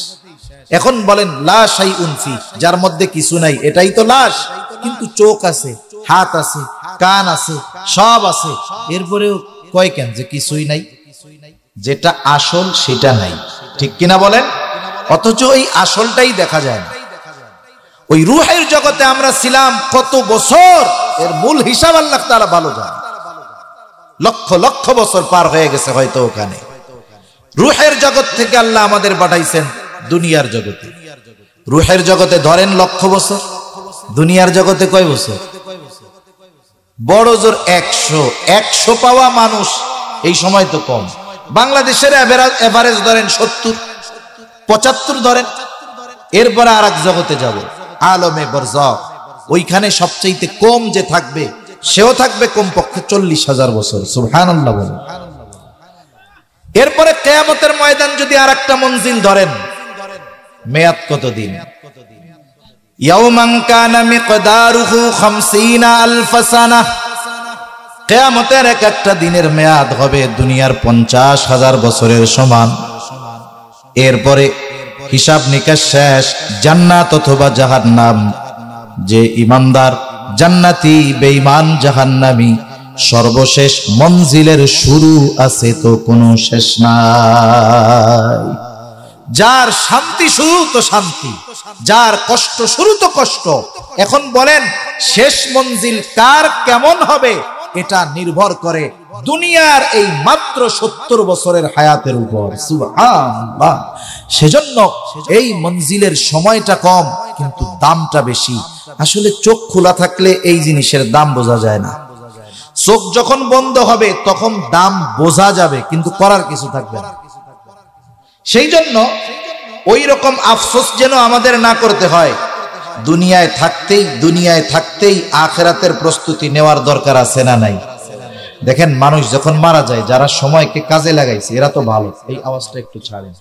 এখন বলেন লা শাইউন ফি, যার মধ্যে কিছু নাই, এটাই তো লাশ। কিন্তু চোখ আছে, হাত আছে, কান আছে, সব আছে, এরপরেও কয় কেন যে কিছুই নাই? যেটা আসল সেটা নাই। ঠিক কিনা বলেন? অথচ এই আসলটাই দেখা যায় না। ওই রূহের জগতে আমরা ছিলাম কত বছর, এর মূল হিসাব আল্লাহ তাআলা ভালো জানেন। লক্ষ লক্ষ বছর পার হয়ে গেছে হয়তো ওখানে। রূহের জগৎ থেকে আল্লাহ আমাদের পাঠাইছেন দুনিয়ার জগতে। রূহের জগতে ধরেন লক্ষ বছর, দুনিয়ার জগতে কয় বছর? বড় জোর 100 পাওয়া মানুষ এই সময় তো কম। বাংলাদেশের এভারেজ ধরেন 70-75 ধরেন। এরপরে আর এক জগতে যাব, আলমে বরজাখ। ওইখানে সবচাইতে কম যে থাকবে, সেও থাকবে কমপক্ষে 40,000 বছর। সুবহানাল্লাহ বলেন। এরপরে কিয়ামতের ময়দান যদি আর একটা মঞ্জিল ধরেন, মেয়াদ কতদিন? ইয়াউমান কানা মিকদারুহু 50,000 সানাহ। কিয়ামতের এক একটা দিনের মেয়াদ হবে দুনিয়ার 50,000 বছরের সমান। এরপরে হিসাব নিকাশ শেষ, জান্নাত অথবা জাহান্নাম। যে ইমানদার জান্নাতি, বেঈমান জাহান্নামী। সর্বশেষ মঞ্জিলের শুরু আছে তো কোনো শেষ নাই। যার শান্তি শুরু তো শান্তি, যার কষ্ট শুরু তো কষ্ট। এখন বলেন শেষ মঞ্জিল কার কেমন হবে? এটা নির্ভর করে দুনিয়ার এই মাত্র 70 বছরের হায়াতের উপর। সুবহানাল্লাহ। সেজন্য এই মঞ্জিলের সময়টা কম, কিন্তু দামটা বেশি। আসলে চোখ খোলা থাকলে এই জিনিসের দাম বোঝা যায় না। চোখ যখন বন্ধ হবে তখন দাম বোঝা যাবে, কিন্তু করার কিছু থাকবে না। সেই জন্য ওই রকম আফসোস যেন আমাদের না করতে হয়। দুনিয়ায় থাকতেই আখিরাতের প্রস্তুতি নেওয়ার দরকার আছে না নাই? দেখেন মানুষ যখন মারা যায়, যারা সময়কে কাজে লাগাইছে এরা তো ভালো। এই আওয়াজটা একটু ছাড়েন।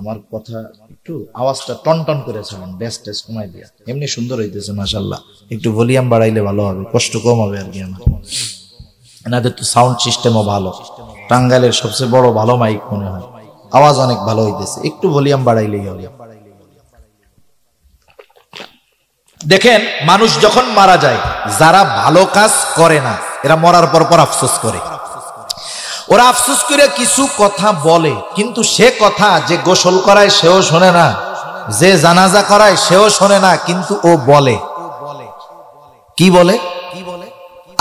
আমার কথা একটু আওয়াজটা টনটন করে শোনেন, বেস টেস কমাই দিয়া, এমনি সুন্দর হইতেছে মাশাআল্লাহ। একটু ভলিউম বাড়াইলে ভালো হবে, কষ্ট কম হবে আর কি। আমার এনাদের তো সাউন্ড সিস্টেমও ভালো, টাঙ্গাইলের সবচেয়ে বড় ভালো মাইক মনে হয়, আওয়াজ অনেক ভালো হইতেছে, একটু ভলিউম বাড়াইলেই হবে। দেখেন, মানুষ যখন মারা যায়, যারা ভালো কাজ করে না এরা মরার পর আফসোস করে। ওরা আফসোস করে কিছু কথা বলে, কিন্তু সে কথা যে গোসল করায় সেও শোনে না, যে জানাজা করায় সেও শোনে না, কিন্তু ও বলে। কি বলে?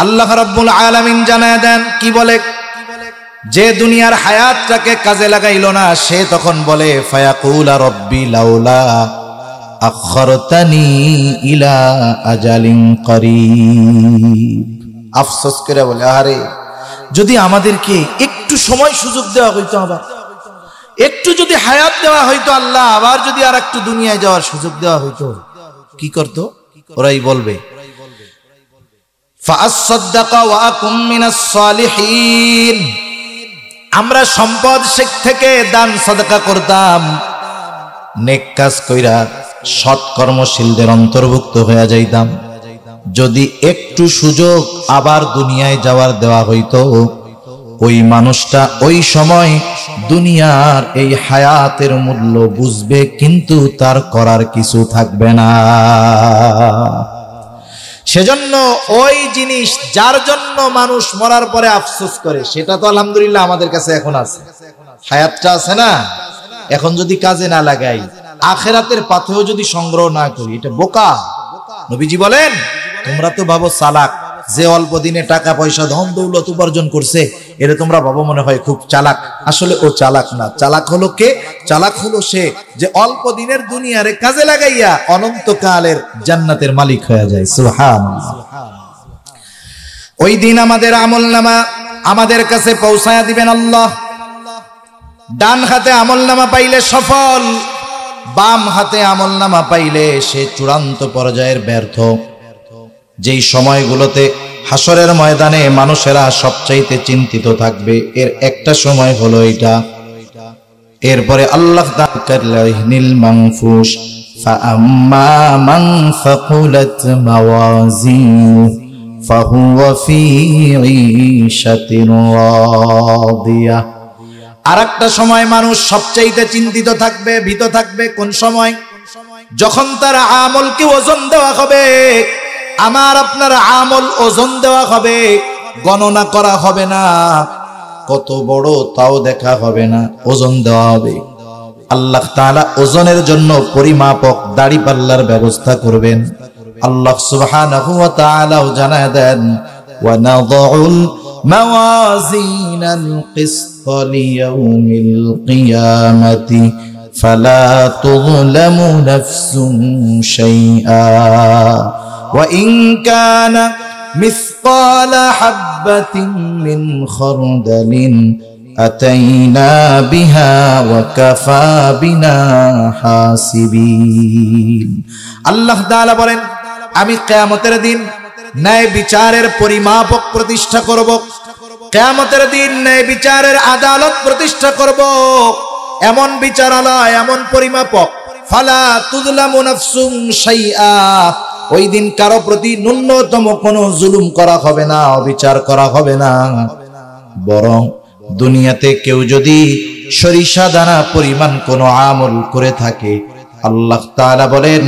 আল্লাহ রাব্বুল আলামিন জানায় দেন কি বলে? যে দুনিয়ার হায়াতটাকে কাজে লাগাইলো না, সে তখন বলে ফায়াকুলা রব্বি লাউলা আখরতানি ইলা আজালিন করিব। আফসোস করে বলে, আরে যদি আমাদেরকে একটু সময় সুযোগ দেওয়া হইতো, আবার একটু যদি হায়াত দেওয়া হইতো, আল্লাহ আবার যদি আর একটু দুনিয়ায় যাওয়ার সুযোগ দেওয়া হইতো, কি করত? ওরাই বলবে ফাআসসাদাকা ওয়া আকুম মিনাস সালিহিন, আমরা সম্পদ শেখ থেকে দান সাদাকা করতাম, নেক কাজ কইরা সৎ কর্মশীলদের অন্তর্ভুক্ত হয়ে যাইতাম। যদি একটু সুযোগ আবার দুনিয়ায় যাওয়ার দেওয়া হইতো, ওই মানুষটা ওই সময় দুনিয়ার এই হায়াতের মূল্য বুঝবে, কিন্তু তার করার কিছু থাকবে না। সেজন্য ওই জিনিস যার জন্য মানুষ মরার পরে আফসোস করে, সেটা তো আলহামদুলিল্লাহ আমাদের কাছে এখন আছে, হায়াতটা আছে না। এখন যদি কাজে না লাগাই, আখেরাতের পাথেও যদি সংগ্রহ না করি, এটা বোকা। নবীজি বলেন, তোমরা তো ভাবো চালাক, যে অল্প দিনে টাকা পয়সা ধন দৌলত উপার্জন করছে, এটা তোমরা ভাবো মনে হয় খুব চালাক। আসলে ও চালাক না। চালাক হলো কে? চালাক হলো সে যে অল্প দিনের দুনিয়ারে কাজে লাগাইয়া অনন্তকালের জান্নাতের মালিক হয়ে যায়। সুবহানাল্লাহ। ওই দিন আমাদের আমলনামা আমাদের কাছে পৌঁছায়া দিবেন আল্লাহ। ডান হাতে আমলনামা পাইলে সফল, বাম হাতে আমলনামা পাইলে সে চূড়ান্ত পর্যায়ের ব্যর্থ। যেই সময়গুলোতে হাসরের ময়দানে মানুষেরা সবচাইতে চিন্তিত থাকবে, এর একটা সময় হলো এটা। এরপরে আল্লাহ তাআলাহিল মানফুস ফাআম্মা মান ফাকুলাত মাওয়াজিনু ফাহুয়া ফি ঈশাতিন রাদিয়া। আরেকটা সময় মানুষ সবচাইতে চিন্তিত থাকবে, ভীত থাকবে। কোন সময়? যখন তার আমলকে ওজন দেওয়া হবে। আমার আপনার আমল ওজন দেওয়া হবে, গণনা করা হবে না, কত বড় তাও দেখা হবে না, ওজন দেওয়া হবে। আল্লাহ তাআলা ওজনের জন্য পরিমাপক দাড়িপাল্লার ব্যবস্থা করবেন। আল্লাহ সুবহানাহু ওয়া তাআলাও জানায় দেন, ওয়া নাযাউল মাওয়াজিনাল কিসত লিয়াউমিল কিয়ামাতি ফালা তুযলামু নাফসুন শাইআ وإن كان مثقال حبة من خردل أتينا بها وكفى بنا حاسبين। আল্লাহ তাআলা বলেন, আমি কিয়ামতের দিন ন্যায় বিচারের পরিমাপক প্রতিষ্ঠা করব। কিয়ামতের দিন ন্যায় বিচারের আদালত প্রতিষ্ঠা করব, এমন বিচারালয়, এমন পরিমাপক। ফালা তুযলামু নাফসুন শাইআ, ওই দিন কারো প্রতি ন্যূনতম কোনো জুলুম করা হবে না, অবিচার করা হবে না। বরং দুনিয়াতে কেউ যদি সরিষা দানা পরিমাণ কোনো আমল করে থাকে, আল্লাহ তাআলা বলেন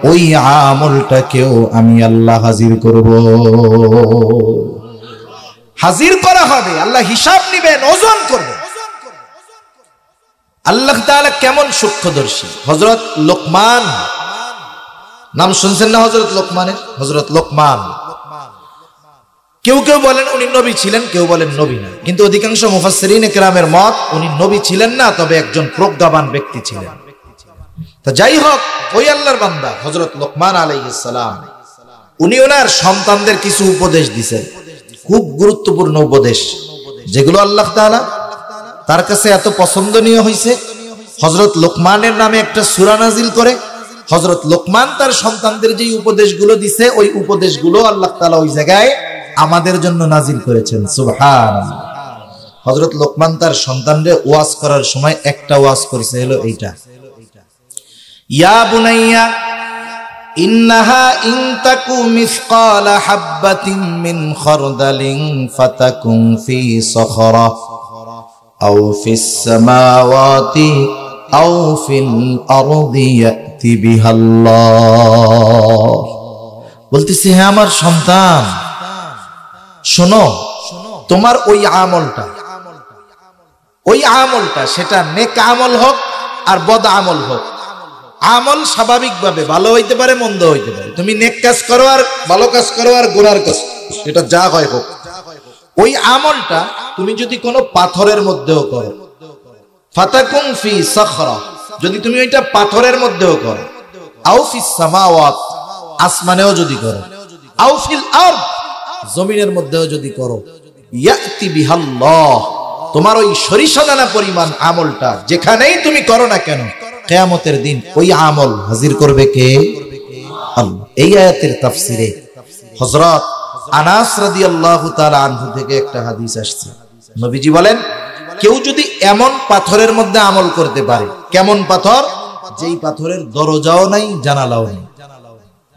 ওই আমলটাকেও আমি আল্লাহ হাজির করব। হাজির করা হবে, আল্লাহ হিসাব নেবেন, ওজন করবেন। আল্লাহ তাআলা কেমন সূক্ষ্মদর্শী। হযরত লোকমান নাম শুনছেন না? হযরত লোকমানের, হযরত লোকমান। কেউ কেউ বলেন উনি নবী ছিলেন, কেউ বলেন নবী না, কিন্তু অধিকাংশ মুফাসসিরিনে কেরামের মত উনি নবী ছিলেন না, তবে একজন প্রজ্ঞাবান ব্যক্তি ছিলেন। তা যাই হোক, ওই আল্লাহর বান্দা হযরত লোকমান আলাইহিস সালাম, উনি ওনার সন্তানদের কিছু উপদেশ দিয়েছেন, খুব গুরুত্বপূর্ণ উপদেশ, যেগুলো আল্লাহ তাআলা তার কাছে এত পছন্দনীয় হয়েছে। হযরত লোকমানের নামে একটা সূরা নাজিল করে হযরত লোকমান তার সন্তানদের যে উপদেশগুলো দিছে, ওই উপদেশগুলো আল্লাহ তাআলা ওই জায়গায় আমাদের জন্য নাজিল করেছেন। সুবহানাল্লাহ। হযরত লোকমান তার সন্তানরে ওয়াজ করার সময় একটা ওয়াজ করেছে, হলো এইটা, ইয়া বুনাইয়া ইন্নাহা ইন তাকু মিসকালা হাববাতিন মিন খারদালিন ফাতাকুন ফি সখরা আও ফিস সামাওয়াতি আও ফিল আরদি ইয়াতি বিহাল্লাহ। বলতেছে, হ্যাঁ আমার সন্তান, শোনো, তোমার ওই আমলটা সেটা নেক আমল হোক আর বদ আমল হোক, আমল স্বাভাবিকভাবে ভালো হইতে পারে মন্দ হইতে পারে, তুমি নেক কাজ করো আর ভালো কাজ করো আর গুনার কাজ, এটা যা হয় হোক, ওই আমলটা তুমি যদি কোনো পাথরের মধ্যেও করো, ফাতাকুন ফি সখরা, যদি তুমি ওইটা পাথরের মধ্যেও করো, আও ফিস সামাওয়াত, আসমানেও যদি করো, আও ফিল আরদ, জমিনের মধ্যেও যদি করো, ইয়াতি বিহাল্লাহ, তোমার ওই সরিষা দানা পরিমাণ আমলটা যেখানেই তুমি করো না কেন, কিয়ামতের দিন ওই আমল হাজির করবে কে? আল্লাহ। এই আয়াতের তাফসিরে হযরত আনাস রাদিয়াল্লাহু তাআলা আনহু থেকে একটা হাদিস আসছে, নবীজি বলেন, কেউ যদি এমন পাথরের মধ্যে আমল করতে পারে, কেমন পাথর? যেই পাথরের দরজাও নাই, জানালাও নাই,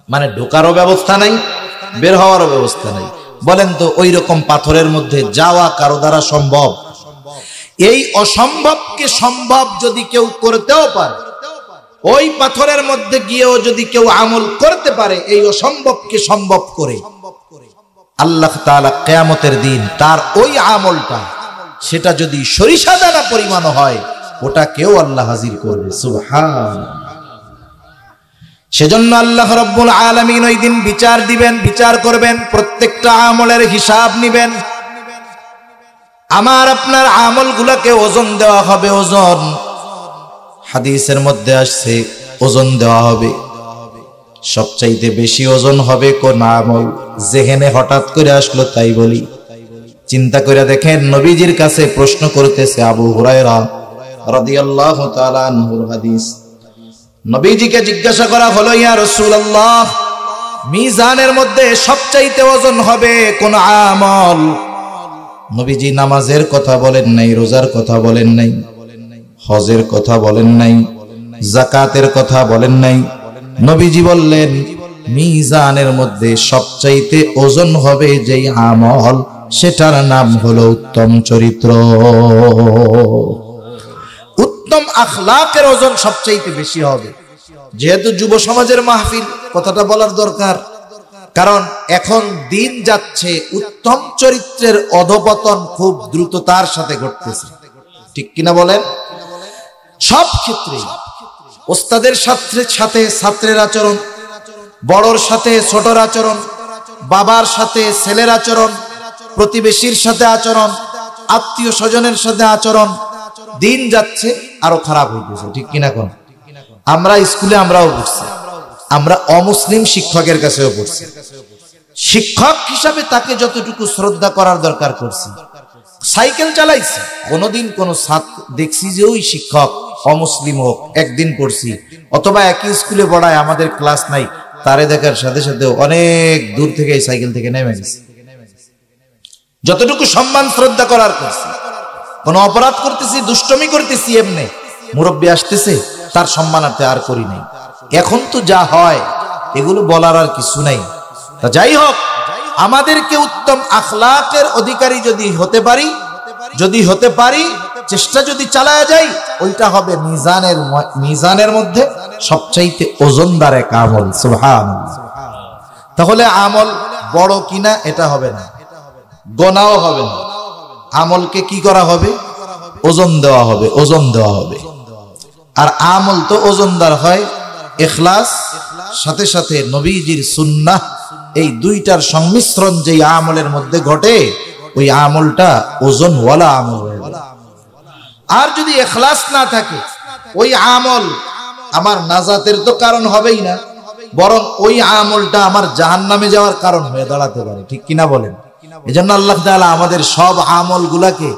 মানে ঢোকারও ব্যবস্থা নাই, বের হওয়ারও ব্যবস্থা নাই, বলেন তো ওই রকম পাথরের মধ্যে যাওয়া কারো দ্বারা সম্ভব? এই অসম্ভবকে সম্ভব যদি কেউ করতেও পারে, ওই পাথরের মধ্যে গিয়েও যদি কেউ আমল করতে পারে, এই অসম্ভবকে সম্ভব করে, আল্লাহ তাআলা কিয়ামতের দিন তার ওই আমলটা, সেটা যদি সরিষা দানা পরিমাণ হয়, ওটা কেউ আল্লাহ হাজির করবে। সুবহানাল্লাহ। সেজন্য আল্লাহ রাব্বুল আলামিন ওই দিন বিচার দিবেন, বিচার করবেন, প্রত্যেকটা আমলের হিসাব নিবেন। আমার আপনার আমলগুলোকে ওজন দেওয়া হবে, ওজন। হাদিসের মধ্যে আসছে ওজন দেওয়া হবে, সবচাইতে বেশি ওজন হবে কোন আমল? যেহেনে হঠাৎ করে আসলো তাই বলি, চিন্তা করে দেখেন, নবীজির কাছে প্রশ্ন করতেছে আবু হুরায়রা রাদিয়াল্লাহু তাআলা আনহুর হাদিস। নবীজিকে জিজ্ঞাসা করা হলো, ইয়া রাসূলুল্লাহ, মিজানের মধ্যে সবচাইতে ওজন হবে কোন আমল? নবীজি নামাজের কথা বলেন নাই, রোজার কথা বলেন নাই, হজের কথা বলেন নাই, যাকাতের কথা বলেন নাই। নবীজি বললেন, মিজানের মধ্যে সবচাইতে ওজন হবে যেই আমল, সেটার নাম হলো উত্তম চরিত্র। উত্তম আখলাকের ওজন সবচাইতে বেশি হবে। যেহেতু যুব সমাজের মাহফিল, কথাটা বলার দরকার, কারণ এখন দিন যাচ্ছে, উত্তম চরিত্রের অধপতন খুব দ্রুততার সাথে ঘটতেছে, ঠিক কিনা বলেন? সব ক্ষেত্রে ওস্তাদের সাথে ছাত্রের আচরণ, বড়র সাথে ছোটর আচরণ, বাবার সাথে ছেলের আচরণ, প্রতিবেশীর সাথে আচরণ, আত্মীয় স্বজনের সাথে আচরণ, দিন যাচ্ছে আরো খারাপ হইতেছে, ঠিক কিনা? কোন আমরা স্কুলে আমরাও পড়ছি, আমরা অমুসলিম শিক্ষকের কাছেও পড়ছি, শিক্ষক হিসাবে তাকে যতটুকু শ্রদ্ধা করার দরকার করছি। সাইকেল চালাইছি, কোনদিন কোন ছাত্র দেখছি যে ওই শিক্ষক অমুসলিম হোক, একদিন পড়ছি, অথবা একই স্কুলে পড়ায়, আমাদের ক্লাস নাই, তারে দেখার সাথে সাথে অনেক দূর থেকে এই সাইকেল থেকে নেমে গেছে। যতটুকু সম্মান শ্রদ্ধা করার করছি, কোন অপরাধ করতেছি, দুষ্টমি করতেছি, এমনি মুরব্বী আসতেছে তার সম্মানার্থে আর করি নাই। এখন তো যা হয় এগুলো বলার আর কিছু নাই। তা যাই হোক, আমাদেরকে উত্তম আখলাকের অধিকারী যদি হতে পারি, চেষ্টা যদি চালায়া যাই, ওইটা হবে মিজানের মধ্যে সবচাইতে ওজনদার এক আমল। সুবহানাল্লাহ। তাহলে আমল বড় কিনা এটা হবে না, গোনাও হবে না, আমলকে কি করা হবে? ওজন দেওয়া হবে, ওজন দেওয়া হবে। আর আমল তো ওজনদার হয় ইখলাস, সাথে সাথে নবীজির সুন্নাহ, এই দুইটার সংমিশ্রণ যেই আমলের মধ্যে ঘটে, ওই আমলটা ওজনওয়ালা আমল হয়ে যায়। আর যদি ইখলাস না থাকে, ওই আমল আমার নাজাতের তো কারণ হবেই না, বরং ওই আমলটা আমার জাহান্নামে যাওয়ার কারণ হয়ে দাঁড়াতে পারে, ঠিক কিনা বলেন? এজন্য আল্লাহ তাআলা আমাদের সব আমলগুলাকে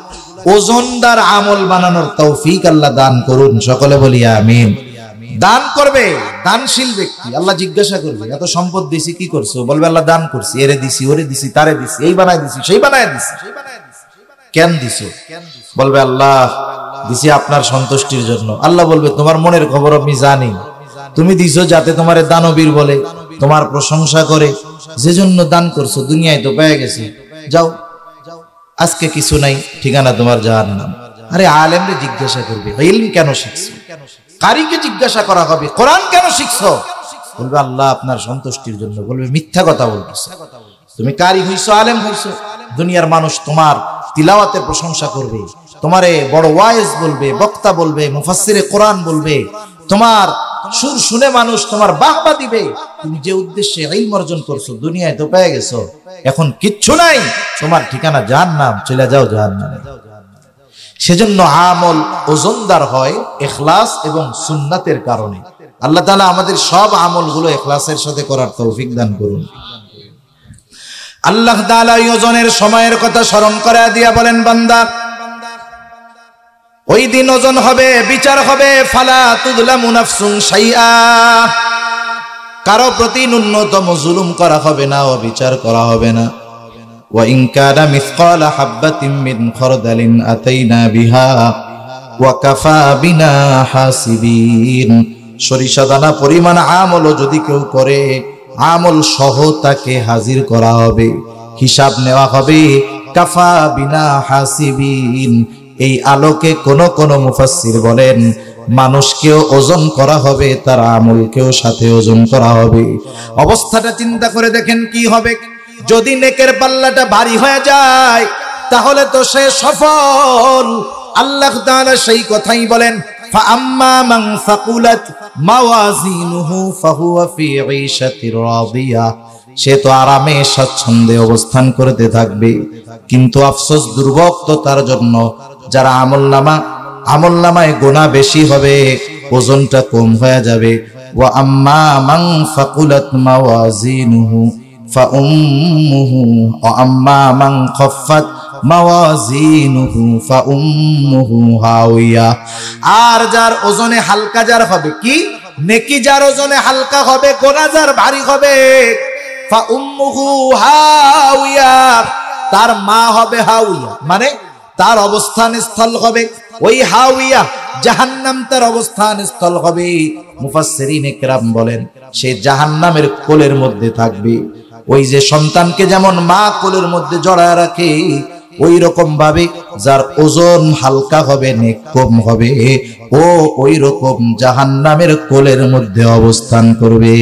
ওজনদার আমল বানানোর তৌফিক আল্লাহ দান করুন। সকলে বলি আমিন। দান করবে দানশীল ব্যক্তি, আল্লাহ জিজ্ঞাসা করবে, এত সম্পদ দিছি কি করছো? বলবে আল্লাহ দান করছি, এরে দিছি, ওরে দিছি, তারে দিছি, এই বানায় দিছি, সেই বানায় দিছি। কেন দিছো? বলবে আল্লাহ দিছি আপনার সন্তুষ্টির জন্য। আল্লাহ বলবে তোমার মনের খবর আমি জানি, তুমি দিছো যাতে তোমার দানবীর বলে, তোমার প্রশংসা করে, যে জন্য দান করছো দুনিয়ায় তো পেয়ে গেছে, যাও আজকে কিছু নাই, ঠিকানা তোমার জাহান্নাম। আরে আলেমরে জিজ্ঞাসা করবে ইলম কেন শিখছো, কারিকে জিজ্ঞাসা করা হবে কোরআন কেন শিখছো, বলবে আল্লাহ আপনার সন্তুষ্টির জন্য। বলবে মিথ্যা কথা বলতেছো, তুমি কারি হইছো, আলেম হইছো, দুনিয়ার মানুষ তোমার তিলাওয়াতের প্রশংসা করবে, তোমারে বড় ওয়াইজ বলবে, বক্তা বলবে, মুফাসসিরে কোরআন বলবে, তোমার সুর শুনে মানুষ তোমার বাহবা দিবে। তুমি যে উদ্দেশ্যে ইলম অর্জন করছো দুনিয়ায় তো পেয়ে গেছো, এখন কিচ্ছু নাই, তোমার ঠিকানা জাহান্নাম, চলে যাও জাহান্নামে। সেজন্য আমল ওজনদার হয় ইখলাস এবং সুন্নাতের কারণে। আল্লাহ তাআলা আমাদের সব আমলগুলো ইখলাসের সাথে করার তৌফিক দান করুন। আল্লাহ তাআলা ওজনের সময়ের কথা স্মরণ করা দিয়া বলেন, বান্দা ওই দিন ওজন হবে, বিচার হবে, ফালা তুযলামু নাফসুন শাইআ, কারো প্রতি ন্যূনতম জুলুম করা হবে না, ও বিচার করা হবে না। ওয়া ইন কানা মিসকালা হাববাতিন মিন খারদালিন আতাইনা বিহা ওয়া কাফা বিনা হাসিবিন। সরিষা দানা পরিমাণ আমল যদি কেউ করে, আমল সহ তাকে হাজির করা হবে, হিসাব নেওয়া হবে। কাফা বিনা হাসিবিন, এই আলোকে কোন মুফাসসির বলেন মানুষকেও ওজন করা হবে, তার আমলকেও সাথে ওজন করা হবে। অবস্থাটা চিন্তা করে দেখেন কি হবে। যদি নেকের পাল্লাটা ভারী হয়ে যায় তাহলে তো সে সফল। আল্লাহ তাআলা সেই কথাই বলেন, ফাআম্মা মান সাকুলাত মাওয়াজিনুহু ফাহুয়া ফি ঈশাতির রাদিয়া, সে তো আরামে স্বচ্ছন্দে অবস্থান করতে থাকবে। কিন্তু আফসোস, দুর্ভোগ তার জন্য যারা আমলনামায় গুনাহ বেশি হবে, ওজনটা কম হয়ে যাবে। ওয়া আম্মা মান ফাকুলাত মাওয়াজিনুহু ফাউম্মুহু ওয়া আম্মা মান খাফফাত মাওয়াজিনুহু ফাউম্মুহু হাওিয়া, আর যার ওজনে হালকা যার হবে, কি নেকি যার ওজনে হালকা হবে, গুনাহ যার ভারী হবে, ফাউম্মুহু হাওিয়া, তার মা হবে হাওিয়া, মানে তার অবস্থান স্থল হবে ওই হাওিয়া, জাহান্নাম তার অবস্থান স্থল হবে। মুফাসসিরিনে কেরাম বলেন সে জাহান্নামের কোলের মধ্যে থাকবে। ওই যে সন্তানকে যেমন মা কোলের মধ্যে জড়ায় রাখে, ওই রকম ভাবে যার ওজন হালকা হবে, নেক কম হবে, ও ওই রকম জাহান্নামের কোলের মধ্যে অবস্থান করবে।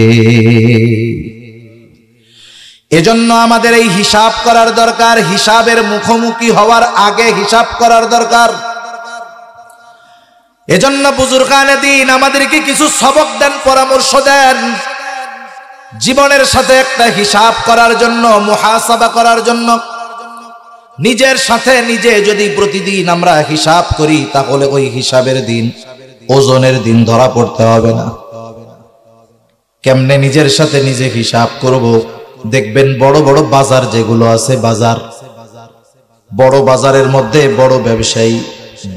এজন্য আমাদের এই হিসাব করার দরকার, হিসাবের মুখোমুখি হওয়ার আগে হিসাব করার দরকার। এজন্য বুজুর্গানে দ্বীন আমাদেরকে কিছু সবক দেন, পরামর্শ দেন, জীবনের সাথে একটা হিসাব করার জন্য, মুহাসাবা করার জন্য। নিজের সাথে নিজে যদি প্রতিদিন আমরা হিসাব করি তাহলে ওই হিসাবের দিন, ওজনের দিন ধরা পড়তে হবে না। কেমনে নিজের সাথে নিজে হিসাব করব? দেখবেন বড় বড় বাজার যেগুলো আছে, বাজার, বড় বাজারের মধ্যে বড় ব্যবসায়ী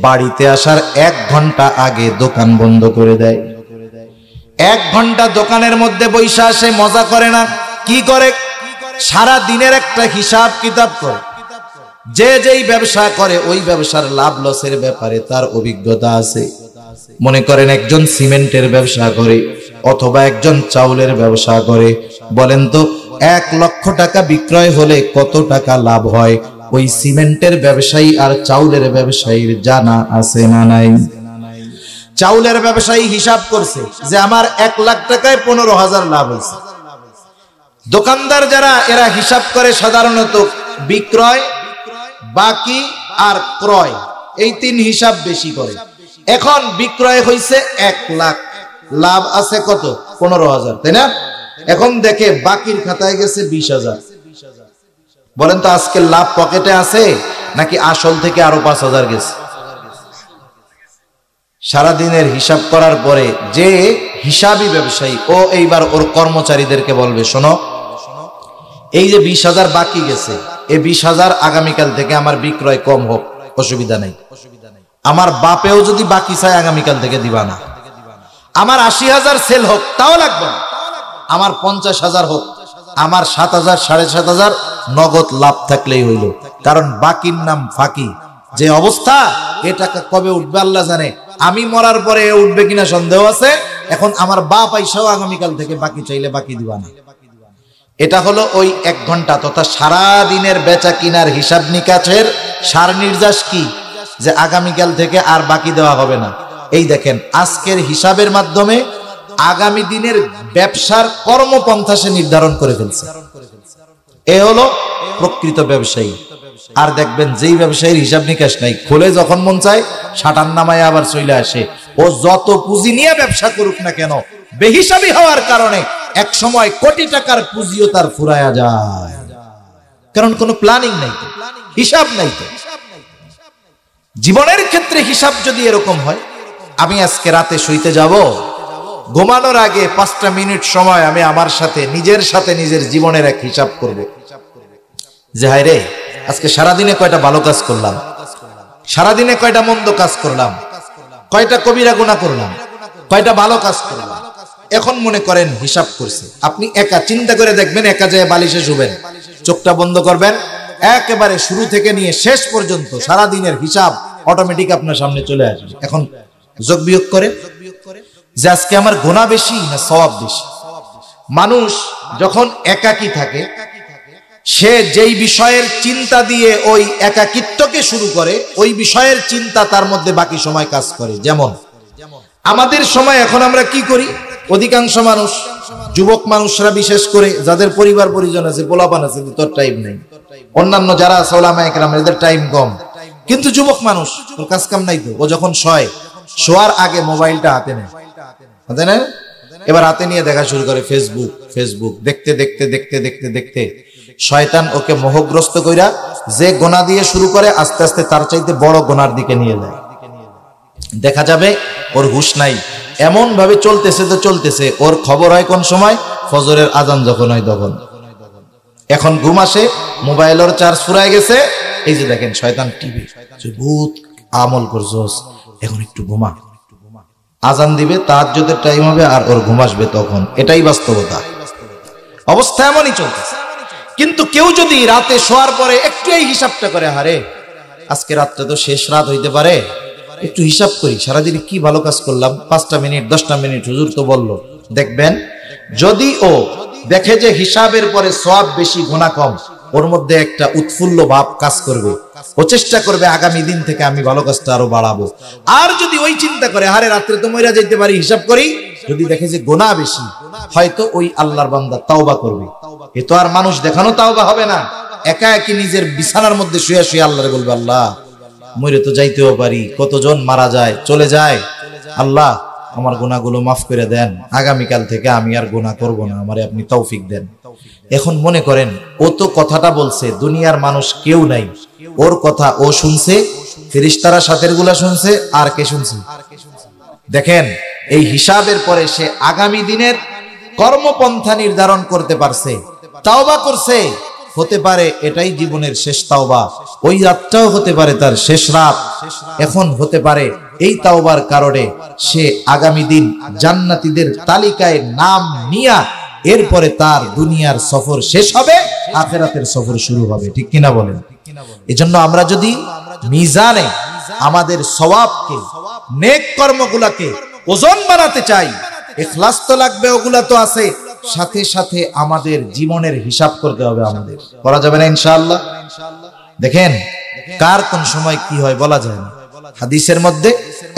বাড়িতে আসার 1 ঘন্টা আগে দোকান বন্ধ করে দেয়। 1 ঘন্টা দোকানের মধ্যে বৈশা আসে, মজা করে না, কি করে? সারা দিনের একটা হিসাব কিতাব করে। যে যেই ব্যবসা করে ওই ব্যবসার লাভ লসের ব্যাপারে তার অভিজ্ঞতা আছে। মনে করেন একজন সিমেন্টের ব্যবসা করে অথবা একজন চাউলের ব্যবসা করে, বলেন তো 1 লক্ষ টাকা বিক্রয় হলে কত টাকা লাভ হয়? ওই সিমেন্টের ব্যবসায়ী আর চাউলের ব্যবসায়ীর জানা আছে না নাই? চাউলের ব্যবসায়ী হিসাব করছে যে আমার 1 লাখ টাকায় 15,000 লাভ হয়েছে। দোকানদার যারা, এরা হিসাব করে সাধারণত বিক্রয়, বাকি আর ক্রয়, এই 3 হিসাব বেশি করে। এখন বিক্রয় হয়েছে 1 লাখ, লাভ আছে কত? 15,000, তাই না? এখন দেখে বাকির খাতায় গেছে 20,000। বলেন তো আজকে লাভ পকেটে আছে নাকি আসল থেকে আরো 5,000 গেছে? সারাদিনের হিসাব করার পরে যে হিসাবী ব্যবসায়ী, ও এইবার ওর কর্মচারীদেরকে বলবে, শোনো, এই যে 20,000 বাকি গেছে, এই 20,000 আগামীকাল থেকে আমার বিক্রয় কম হোক, অসুবিধা নেই। আমার বাপেও যদি বাকি চায় আগামীকাল থেকে দিবা না। আমার 80,000 সেল হোক, তাও লাগবে না। আমার 50,000 হোক, আমার 7,000 7,500 নগদ লাভ থাকলেই হইল। কারণ বাকির নাম ফাঁকি, যে অবস্থা, এ টাকা কবে উঠবে আল্লাহ জানে। আমি মরার পরে উঠবে কিনা সন্দেহ আছে। এখন আমার বাপ আইসাও আগামীকাল থেকে বাকি চাইলে বাকি দিবা না। এটা হলো ওই 1 ঘন্টা তথা সারা দিনের বেচা কিনার হিসাব নিকাশের সার নির্যাস কি, যে আগামীকাল থেকে আর বাকি দেওয়া হবে না। এই দেখেন আজকের হিসাবের মাধ্যমে আগামী দিনের ব্যবসার কর্মপন্থা সে নির্ধারণ করে ফেলছে। এ হলো প্রকৃত ব্যবসায়ী। আর দেখবেন যেই ব্যবসায়ীর হিসাব নিকাশ নাই, খোলে যখন মন চায় শাটার নামায় আবার চলে আসে। ও যত পুঁজি নিয়ে ব্যবসা করুক না কেন, বেহিসাবি হওয়ার কারণে এক সময় কোটি টাকার পুঁজিও তার ফুরায়া যায়, কারণ কোনো প্ল্যানিং নাই, হিসাব নাই। তো জীবনের ক্ষেত্রে হিসাব যদি এরকম হয়, আমি আজকে রাতে শুইতে যাব, ঘুমানোর আগে 5টা মিনিট সময় আমি আমার সাথে নিজের জীবনের এক হিসাব করব, যে হায় রে আজকে সারাদিনে কয়টা ভালো কাজ করলাম, সারাদিনে কয়টা মন্দ কাজ করলাম, কয়টা কবিরা গুনাহ করলাম, কয়টা ভালো কাজ করলাম। এখন মনে করেন হিসাব করছে। আপনি একা চিন্তা করে দেখবেন, একা যায় বালিশে শুবেন, চোখটা বন্ধ করবেন, একেবারে শুরু থেকে নিয়ে শেষ পর্যন্ত সারা দিনের হিসাব অটোমেটিক আপনার সামনে চলে আসবে। এখন যোগ বিয়োগ করে যে আজকে আমার গুনাহ বেশি না সওয়াব বেশি। মানুষ যখন একাকী থাকে, সে যেই বিষয়ের চিন্তা দিয়ে ওই একাকিত্বকে শুরু করে, ওই বিষয়ের চিন্তা তার মধ্যে বাকি সময় কাজ করে। যেমন আমাদের সময় এখন আমরা কি করি, অধিকাংশ মানুষ, যুবক মানুষরা বিশেষ করে, যাদের পরিবার পরিজন আছে, পোলাপান আছে, তোর টাইম নেই। অন্যান্য যারা আছে ওলামায়ে কেরাম, এদের টাইম কম, কিন্তু যুবক মানুষ, ওর কাজ কাম নাই তো। ও যখন শোয়ার আগে মোবাইলটা হাতে নেয়, এবার হাতে নিয়ে দেখা শুরু করে ফেসবুক দেখতে দেখতে দেখতে দেখতে দেখতে শয়তান ওকে মোহগ্রস্ত কইরা যে গোনা দিয়ে শুরু করে, আস্তে আস্তে তার চাইতে বড় গোনার দিকে নিয়ে যায়। দেখা যাবে ওর হুঁশ নাই, এমন ভাবে চলতেছে, ওর খবর হয় কোন সময়, ফজরের আজান যখন হয় তখন। এখন ঘুম আসে, মোবাইলের চার্জ ফুরায় গেছে। এই যে দেখেন শয়তান টিভি, ভূত আমল করছস, এখন একটু ঘুমা, আজান দিবে, তাহাজ্জুদের টাইম হবে, আর ওর ঘুম আসবে তখন। এটাই বাস্তবতা, অবস্থা এমনই চলতেছে। কিন্তু কেউ যদি রাতে শোয়ার পরে একটু এই হিসাবটা করে, হারে আজকে রাতটা তো শেষ রাত হইতে পারে, একটু হিসাব করি সারাদিন কি ভালো কাজ করলাম, 5টা মিনিট 10টা মিনিট হুজুর তো বললো, দেখবেন যদি ও দেখে যে হিসাবের পরে সওয়াব বেশি গুনাহ কম, ওর মধ্যে একটা উৎফুল্ল ভাব কাজ করবে। ও চেষ্টা করবে আগামী দিন থেকে আমি ভালো কাজটা আরো বাড়াবো। আর যদি ওই চিন্তা করে, আরে রাত্রে তো মইরা যাইতে পারি, হিসাব করি, যদি দেখে যে গুনাহ বেশি, হয়তো ওই আল্লাহর বান্দা তাওবা করবে। এ তো আর মানুষ দেখানো তাওবা হবে না, একা একই নিজের বিছানার মধ্যে শুয়ে শুয়ে আল্লাহরে বলবে, আল্লাহ মরে তো যাইতেও পারি, কতজন মারা যায়, চলে যায়, আল্লাহ আমার গুনাহগুলো মাফ করে দেন, আগামীকাল থেকে আমি আর গুনাহ করব না, আমারে আপনি তৌফিক দেন। এখন মনে করেন ও তো কথাটা বলছে, দুনিয়ার মানুষ কেউ নাই, ওর কথা ও শুনছে, ফেরেশতারা সাথের গুলা শুনছে, আর কে শুনছে? দেখেন এই হিসাবের পরে সে আগামী দিনের কর্মপন্থা নির্ধারণ করতে পারছে, তাওবা করছে। হতে পারে এটাই জীবনের শেষ তাওবা, ওই রাতটাও হতে পারে তার শেষ রাত। এখন হতে পারে এই তাওবার কারণে সে আগামী দিন জান্নাতীদের তালিকায় নাম নিয়া এরপরে তার দুনিয়ার সফর শেষ হবে, আখিরাতের সফর শুরু হবে। ঠিক কিনা বলেন? এজন্য আমরা যদি মিজানে আমাদের সওয়াবকে, নেক কর্মগুলাকে ওজন বানাতে চাই, ইখলাস তো লাগবে, ওগুলা তো আছে, সাথে সাথে আমাদের জীবনের হিসাব করতে হবে। আমাদের করা যাবে না ইনশাআল্লাহ। দেখেন কার কোন সময় কি হয় বলা যায় না। হাদিসের মধ্যে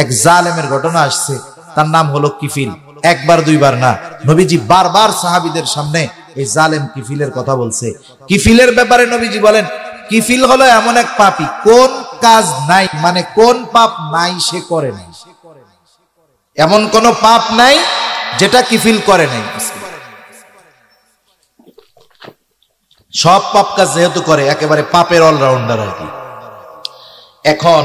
এক জালেমের ঘটনা আসছে, তার নাম হলো কিফিল। একবার দুইবার না, নবীজি বারবার সাহাবীদের সামনে এই জালেম কিফিলের কথা বলছে। কিফিলের ব্যাপারে নবীজি বলেন, কিফিল হলো এমন এক পাপী, কোন কাজ নাই, মানে কোন পাপ নাই সে করে নাই, এমন কোন পাপ নাই যেটা কিফিল করে নাই। সব পাপ কাজ যেহেতু করে, একেবারে পাপের অলরাউন্ডার আর কি। এখন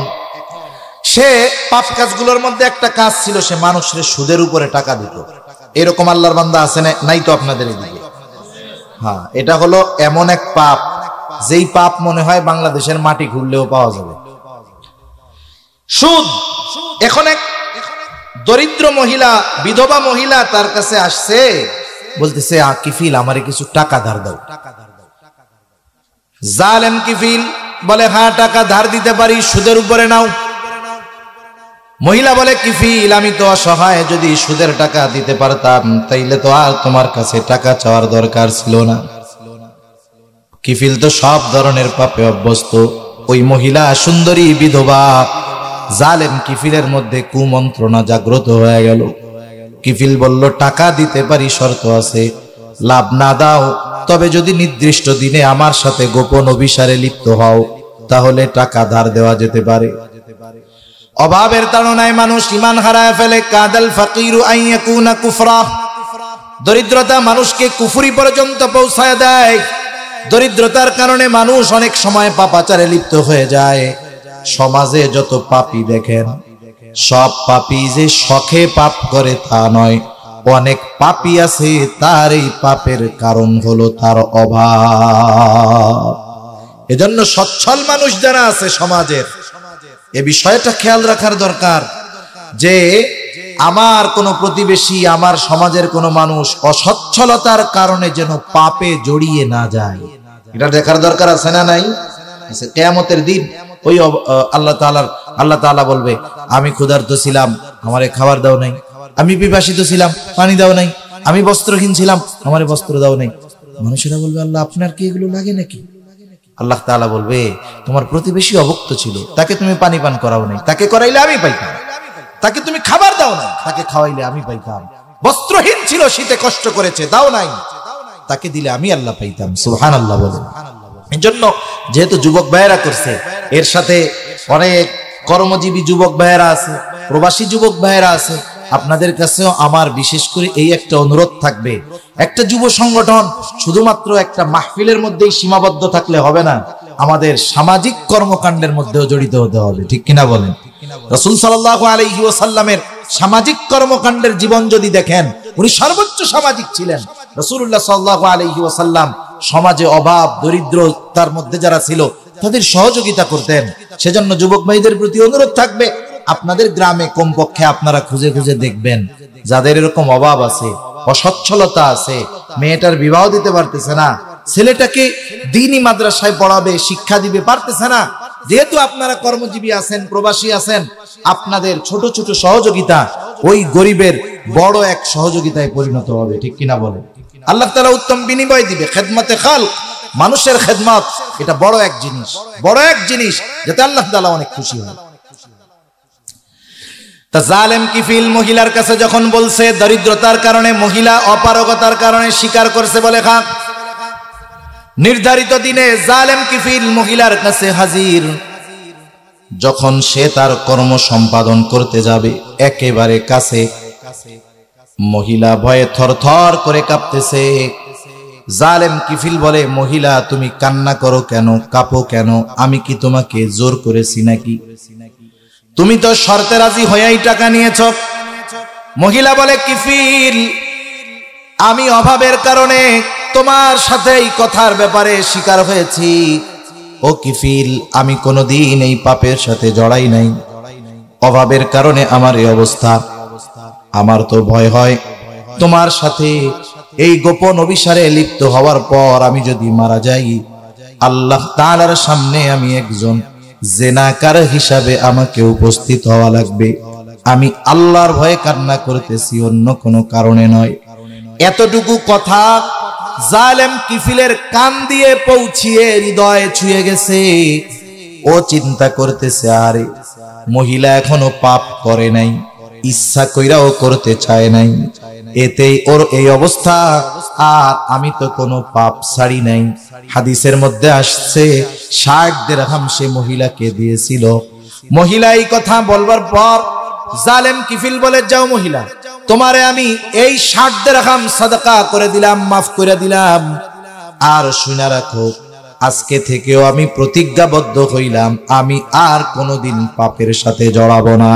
সে পাপ কাজগুলোর মধ্যে একটা কাজ ছিল, সে মানুষের সুদের উপরে টাকা দিত। এরকম আল্লাহর বান্দা আছে না? নাই তো আপনাদের এদিকে? হ্যাঁ, এটা হলো এমন এক পাপ, যেই পাপ মনে হয় বাংলাদেশের মাটি ঘুরলেও পাওয়া যাবে। সুদ। এখন এক দরিদ্র মহিলা, বিধবা মহিলা তার কাছে আসছে, বলতেছে, কিফিল আমারে কিছু টাকা ধার দাও। জালেম কিফিল বলে হ্যাঁ টাকা ধার দিতে পারি, সুদের উপরে নাও। মহিলা বলে কিফিল আমি তো অসহায়, যদি সুদের টাকা দিতে পারতাম তাইলে তো আর তোমার কাছে টাকা চাওয়ার দরকার ছিল না। কিফিল তো সব ধরনের পাপে অভ্যস্ত। ওই মহিলা সুন্দরী বিধবা, জালেম কিফিলের মধ্যে কুমন্ত্রণা জাগ্রত হয়ে গেল। কিফিল বলল টাকা দিতে পারি, শর্ত আছে, লাভ না দাও, তবে যদি নির্দিষ্ট দিনে আমার সাথে গোপন অভিসারে লিপ্ত হও তাহলে টাকা ধার দেওয়া যেতে পারে। অভাবের তাড়নায় মানুষ ঈমান হারায় ফেলে। কাদাল ফাকিরু আন ইয়াকুনা কুফরা, দরিদ্রতা মানুষকে কুফরি পর্যন্ত পৌঁছায় দেয়। দরিদ্রতার কারণে মানুষ অনেক সময় পাপাচারে লিপ্ত হয়ে যায়। সমাজে যত পাপী দেখেন, সব পাপী যে শখে পাপ করে তা নয়। অনেক পাপী আছে তার এই পাপের কারণ হলো তার অভাব। এজন্য সচ্ছল মানুষ যারা আছে সমাজের, এ বিষয়টা খেয়াল রাখার দরকার যে আমার কোনো প্রতিবেশী, আমার সমাজের কোনো মানুষ অসচ্ছলতার কারণে যেন পাপে জড়িয়ে না যায়। এটা দেখার দরকার আছে না নাই? কিয়ামতের দিন ওই আল্লাহ তাআলা বলবে আমি ক্ষুধার্ত ছিলাম, আমারে খাবার দাও নাই, আমি পিপাসিত ছিলাম, পানি দাও নাই, আমি বস্ত্রহীন ছিলাম, আমারে বস্ত্র দাও নাই। মানুষেরা বলবে আল্লাহ আপনার কি এগুলো লাগে নাকি? আল্লাহ তাআলা বলবে তোমার প্রতিবেশী অভুক্ত ছিল, তাকে তুমি পানি পান করাও নাই, তাকে করাইলে আমি পাইতাম। তাকে তুমি খাবার দাও নাই, তাকে খাওয়াইলে আমি পাইতাম। বস্ত্রহীন ছিল, শীতে কষ্ট করেছে, দাও নাই, তাকে দিলে আমি আল্লাহ পাইতাম। সুবহানাল্লাহ বলেন। এজন্য যেহেতু যুবক ভাইয়েরা করছে, এর সাথে অনেক কর্মজীবী যুবক ভাইয়েরা আছে, প্রবাসী যুবক ভাইয়েরা আছে, আপনাদের কাছেও আমার বিশেষ করে এই একটা অনুরোধ থাকবে, একটা যুব সংগঠন শুধুমাত্র একটা মাহফিলের মধ্যেই সীমাবদ্ধ থাকলে হবে না, আমাদের সামাজিক কর্মকাণ্ডের মধ্যেও জড়িত হতে হবে। ঠিক কিনা বলেন? রাসূল সাল্লাল্লাহু আলাইহি ওয়াসাল্লামের সামাজিক কর্মকাণ্ডের জীবন যদি দেখেন, উনি সর্বোচ্চ সামাজিক ছিলেন। রাসূলুল্লাহ সাল্লাল্লাহু আলাইহি ওয়াসাল্লাম সমাজে অভাব দরিদ্রতার মধ্যে যারা ছিল তাদের সহযোগিতা করতেন। সেজন্য যুবক ভাইদের প্রতি অনুরোধ থাকবে, আপনাদের গ্রামে কমপক্ষে আপনারা খুঁজে খুঁজে দেখবেন যাদের এরকম অভাব আছে, অসচ্ছলতা আছে, মেয়েটার বিবাহ দিতে পারতেছে না, ছেলেটাকে দ্বীনি মাদ্রাসায় পড়াবে, শিক্ষা দিবে, পারতেছে না। যেহেতু আপনারা কর্মজীবী আছেন, প্রবাসী আছেন, আপনাদের ছোট ছোট সহযোগিতা ওই গরিবের বড় এক সহযোগিতায় পরিণত হবে। ঠিক কিনা বলেন? আল্লাহ তাআলা উত্তম বিনিময় দিবে। খেদমতে খালক, মানুষের খেদমত, এটা বড় এক জিনিস, বড় এক জিনিস, যাতে আল্লাহ তাআলা অনেক খুশি হয়। তা জালেম কিফিল মহিলার কাছে যখন বলছে, দরিদ্রতার কারণে মহিলা অপারগতার কারণে স্বীকার করছে, বলে খা। নির্ধারিত দিনে জালেম কিফিল মহিলার কাছে হাজির। যখন সে তার কর্ম সম্পাদন করতে যাবে, একেবারে কাছে, মহিলা ভয়ে থরথর করে কাঁপতেছে। জালেম কিফিল বলে, মহিলা তুমি কান্না করো কেন, কাঁপো কেন? আমি কি তোমাকে জোর করেছি নাকি? তুমি তো শর্তে রাজি হয়েই টাকা নিয়েছ। মহিলা বলে, কিফিল আমি অভাবের কারণে তোমার সাথে এই কথার ব্যাপারে শিকার হয়েছি। ও কিফিল, আমি কোনোদিন এই পাপের সাথে জড়াই নাই, অভাবের কারণে আমার এই অবস্থা। আমার তো ভয় হয় তোমার সাথে এই গোপন অভিসারে লিপ্ত হওয়ার পর আমি যদি মারা যাই, আল্লাহ তাআলার সামনে আমি একজন জেনাকার হিসাবে আমাকে উপস্থিত হওয়া লাগবে। আমি আল্লাহর ভয়ে কান্না করতেছি, অন্য কোনো কারণে নয়। এতটুকু কথা জালেম কিফিলের কান দিয়ে পৌঁছিয়ে হৃদয়ে ছুঁয়ে গেছে। ও চিন্তা করতেছে, আরে মহিলা এখনো পাপ করে নাই, ইচ্ছা কইরাও করতে চায় নাই, এতেই ওর এই অবস্থা। আর আমি তো কোনো পাপ ছাড়ি নাই। হাদিসের মধ্যে আসছে 60 দিরহাম সে মহিলাকে দিয়েছিল। মহিলা এই কথা বলবার পর জালেম কিফিল বলে, যাও মহিলা, তোমারে আমি এই 60 দিরহাম সাদাকা করে দিলাম, মাফ করে দিলাম। আর শুনে রাখো, আজকে থেকেও আমি প্রতিজ্ঞাবদ্ধ হইলাম, আমি আর কোনোদিন পাপের সাথে জড়াবো না।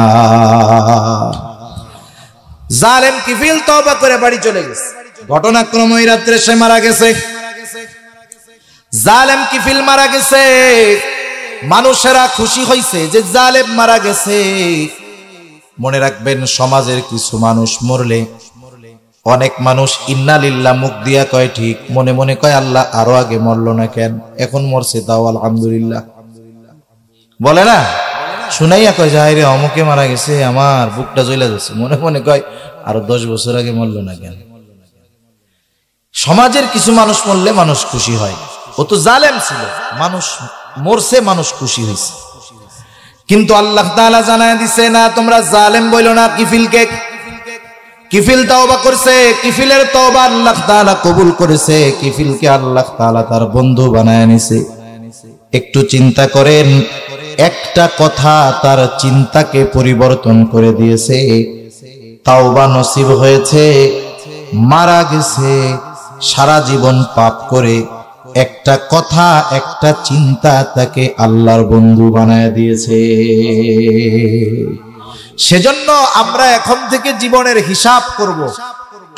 জালেম কিফিল তওবা করে বাড়ি চলে গেছে। ঘটনাক্রমে ওই রাত্রে সে মারা গেছে। জালেম কিফিল মারা গেছে। মানুষেরা খুশি হইছে যে জালেম মারা গেছে। মনে রাখবেন, সমাজের কিছু মানুষ মরলে অনেক মানুষ ইন্না লিল্লাহ মুখ দিয়া কয় ঠিক, মনে মনে কয় আল্লাহ আরো আগে মরলো না কেন, এখন মরছে তাও আলহামদুলিল্লাহ। বলে না, শুনাইয়া কয় যে হায় রে অমুকে মারা গেছে, আমার বুকটা জ্বলে যাচ্ছে। মনে মনে কয় আরো 10 বছর আগে মরলো না কেন? সমাজের কিছু মানুষ মরলে মানুষ খুশি হয়, ও তো জালেম ছিল, মানুষ মরছে, মানুষ খুশি হয়েছে। কিন্তু আল্লাহ তাআলা জানায় দিছে না, তোমরা জালেম বইলো না কিফিলকে। কিফিল তওবা করছে, কিফিলের তওবা আল্লাহ তাআলা কবুল করেছে, কিফিলকে আল্লাহ তাআলা তার বন্ধু বানায় নিছে। একটু চিন্তা করেন, একটা কথা তার চিন্তাকে পরিবর্তন করে দিয়েছে। তাওবা নসিব হয়েছে, মারা গেছে সারা জীবন পাপ করে, একটা কথা একটা চিন্তা তাকে আল্লাহর বন্ধু বানায় দিয়েছে। সেজন্য আমরা এখন থেকে জীবনের হিসাব করব,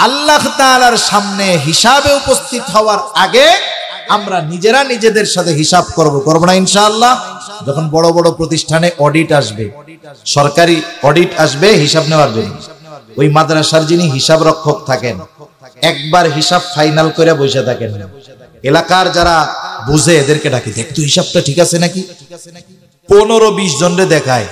আল্লাহ তাআলার সামনে হিসাবে উপস্থিত হওয়ার আগে আমরা নিজেরা নিজেদের সাথে হিসাব করব না ইনশাআল্লাহ। যখন বড় বড় প্রতিষ্ঠানে অডিট আসবে, সরকারি অডিট আসবে হিসাব নেওয়ার জন্য, ওই মাদ্রাসার যিনি হিসাব রক্ষক থাকেন একবার হিসাব ফাইনাল করে বসে থাকেন, এলাকার যারা বুঝে এদেরকে ডাকি, দেখ তো হিসাবটা ঠিক আছে নাকি, 15-20 জনরে দেখায়।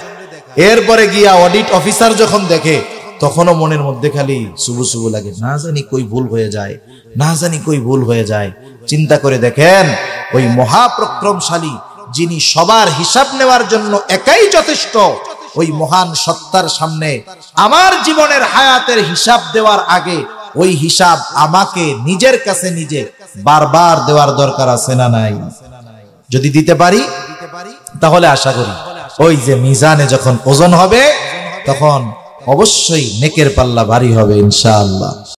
এরপরে গিয়া অডিট অফিসার যখন দেখে তখনও মনের মধ্যে খালি শুভু শুভু লাগে, না জানি কই ভুল হয়ে যায়, না জানি কই ভুল হয়ে যায়। চিন্তা করে দেখেন, ওই মহাপ্রক্রমশালী যিনি সবার হিসাব নেওয়ার জন্য একাই যথেষ্ট, ওই মহান সত্তার সামনে আমার জীবনের হায়াতের হিসাব দেওয়ার আগে ওই হিসাব আমাকে নিজের কাছে নিজে বারবার দেওয়ার দরকার আছে না নাই? যদি দিতে পারি তাহলে আশা করি ওই যে মিজানে যখন ওজন হবে তখন অবশ্যই নেকের পাল্লা ভারী হবে ইনশাআল্লাহ।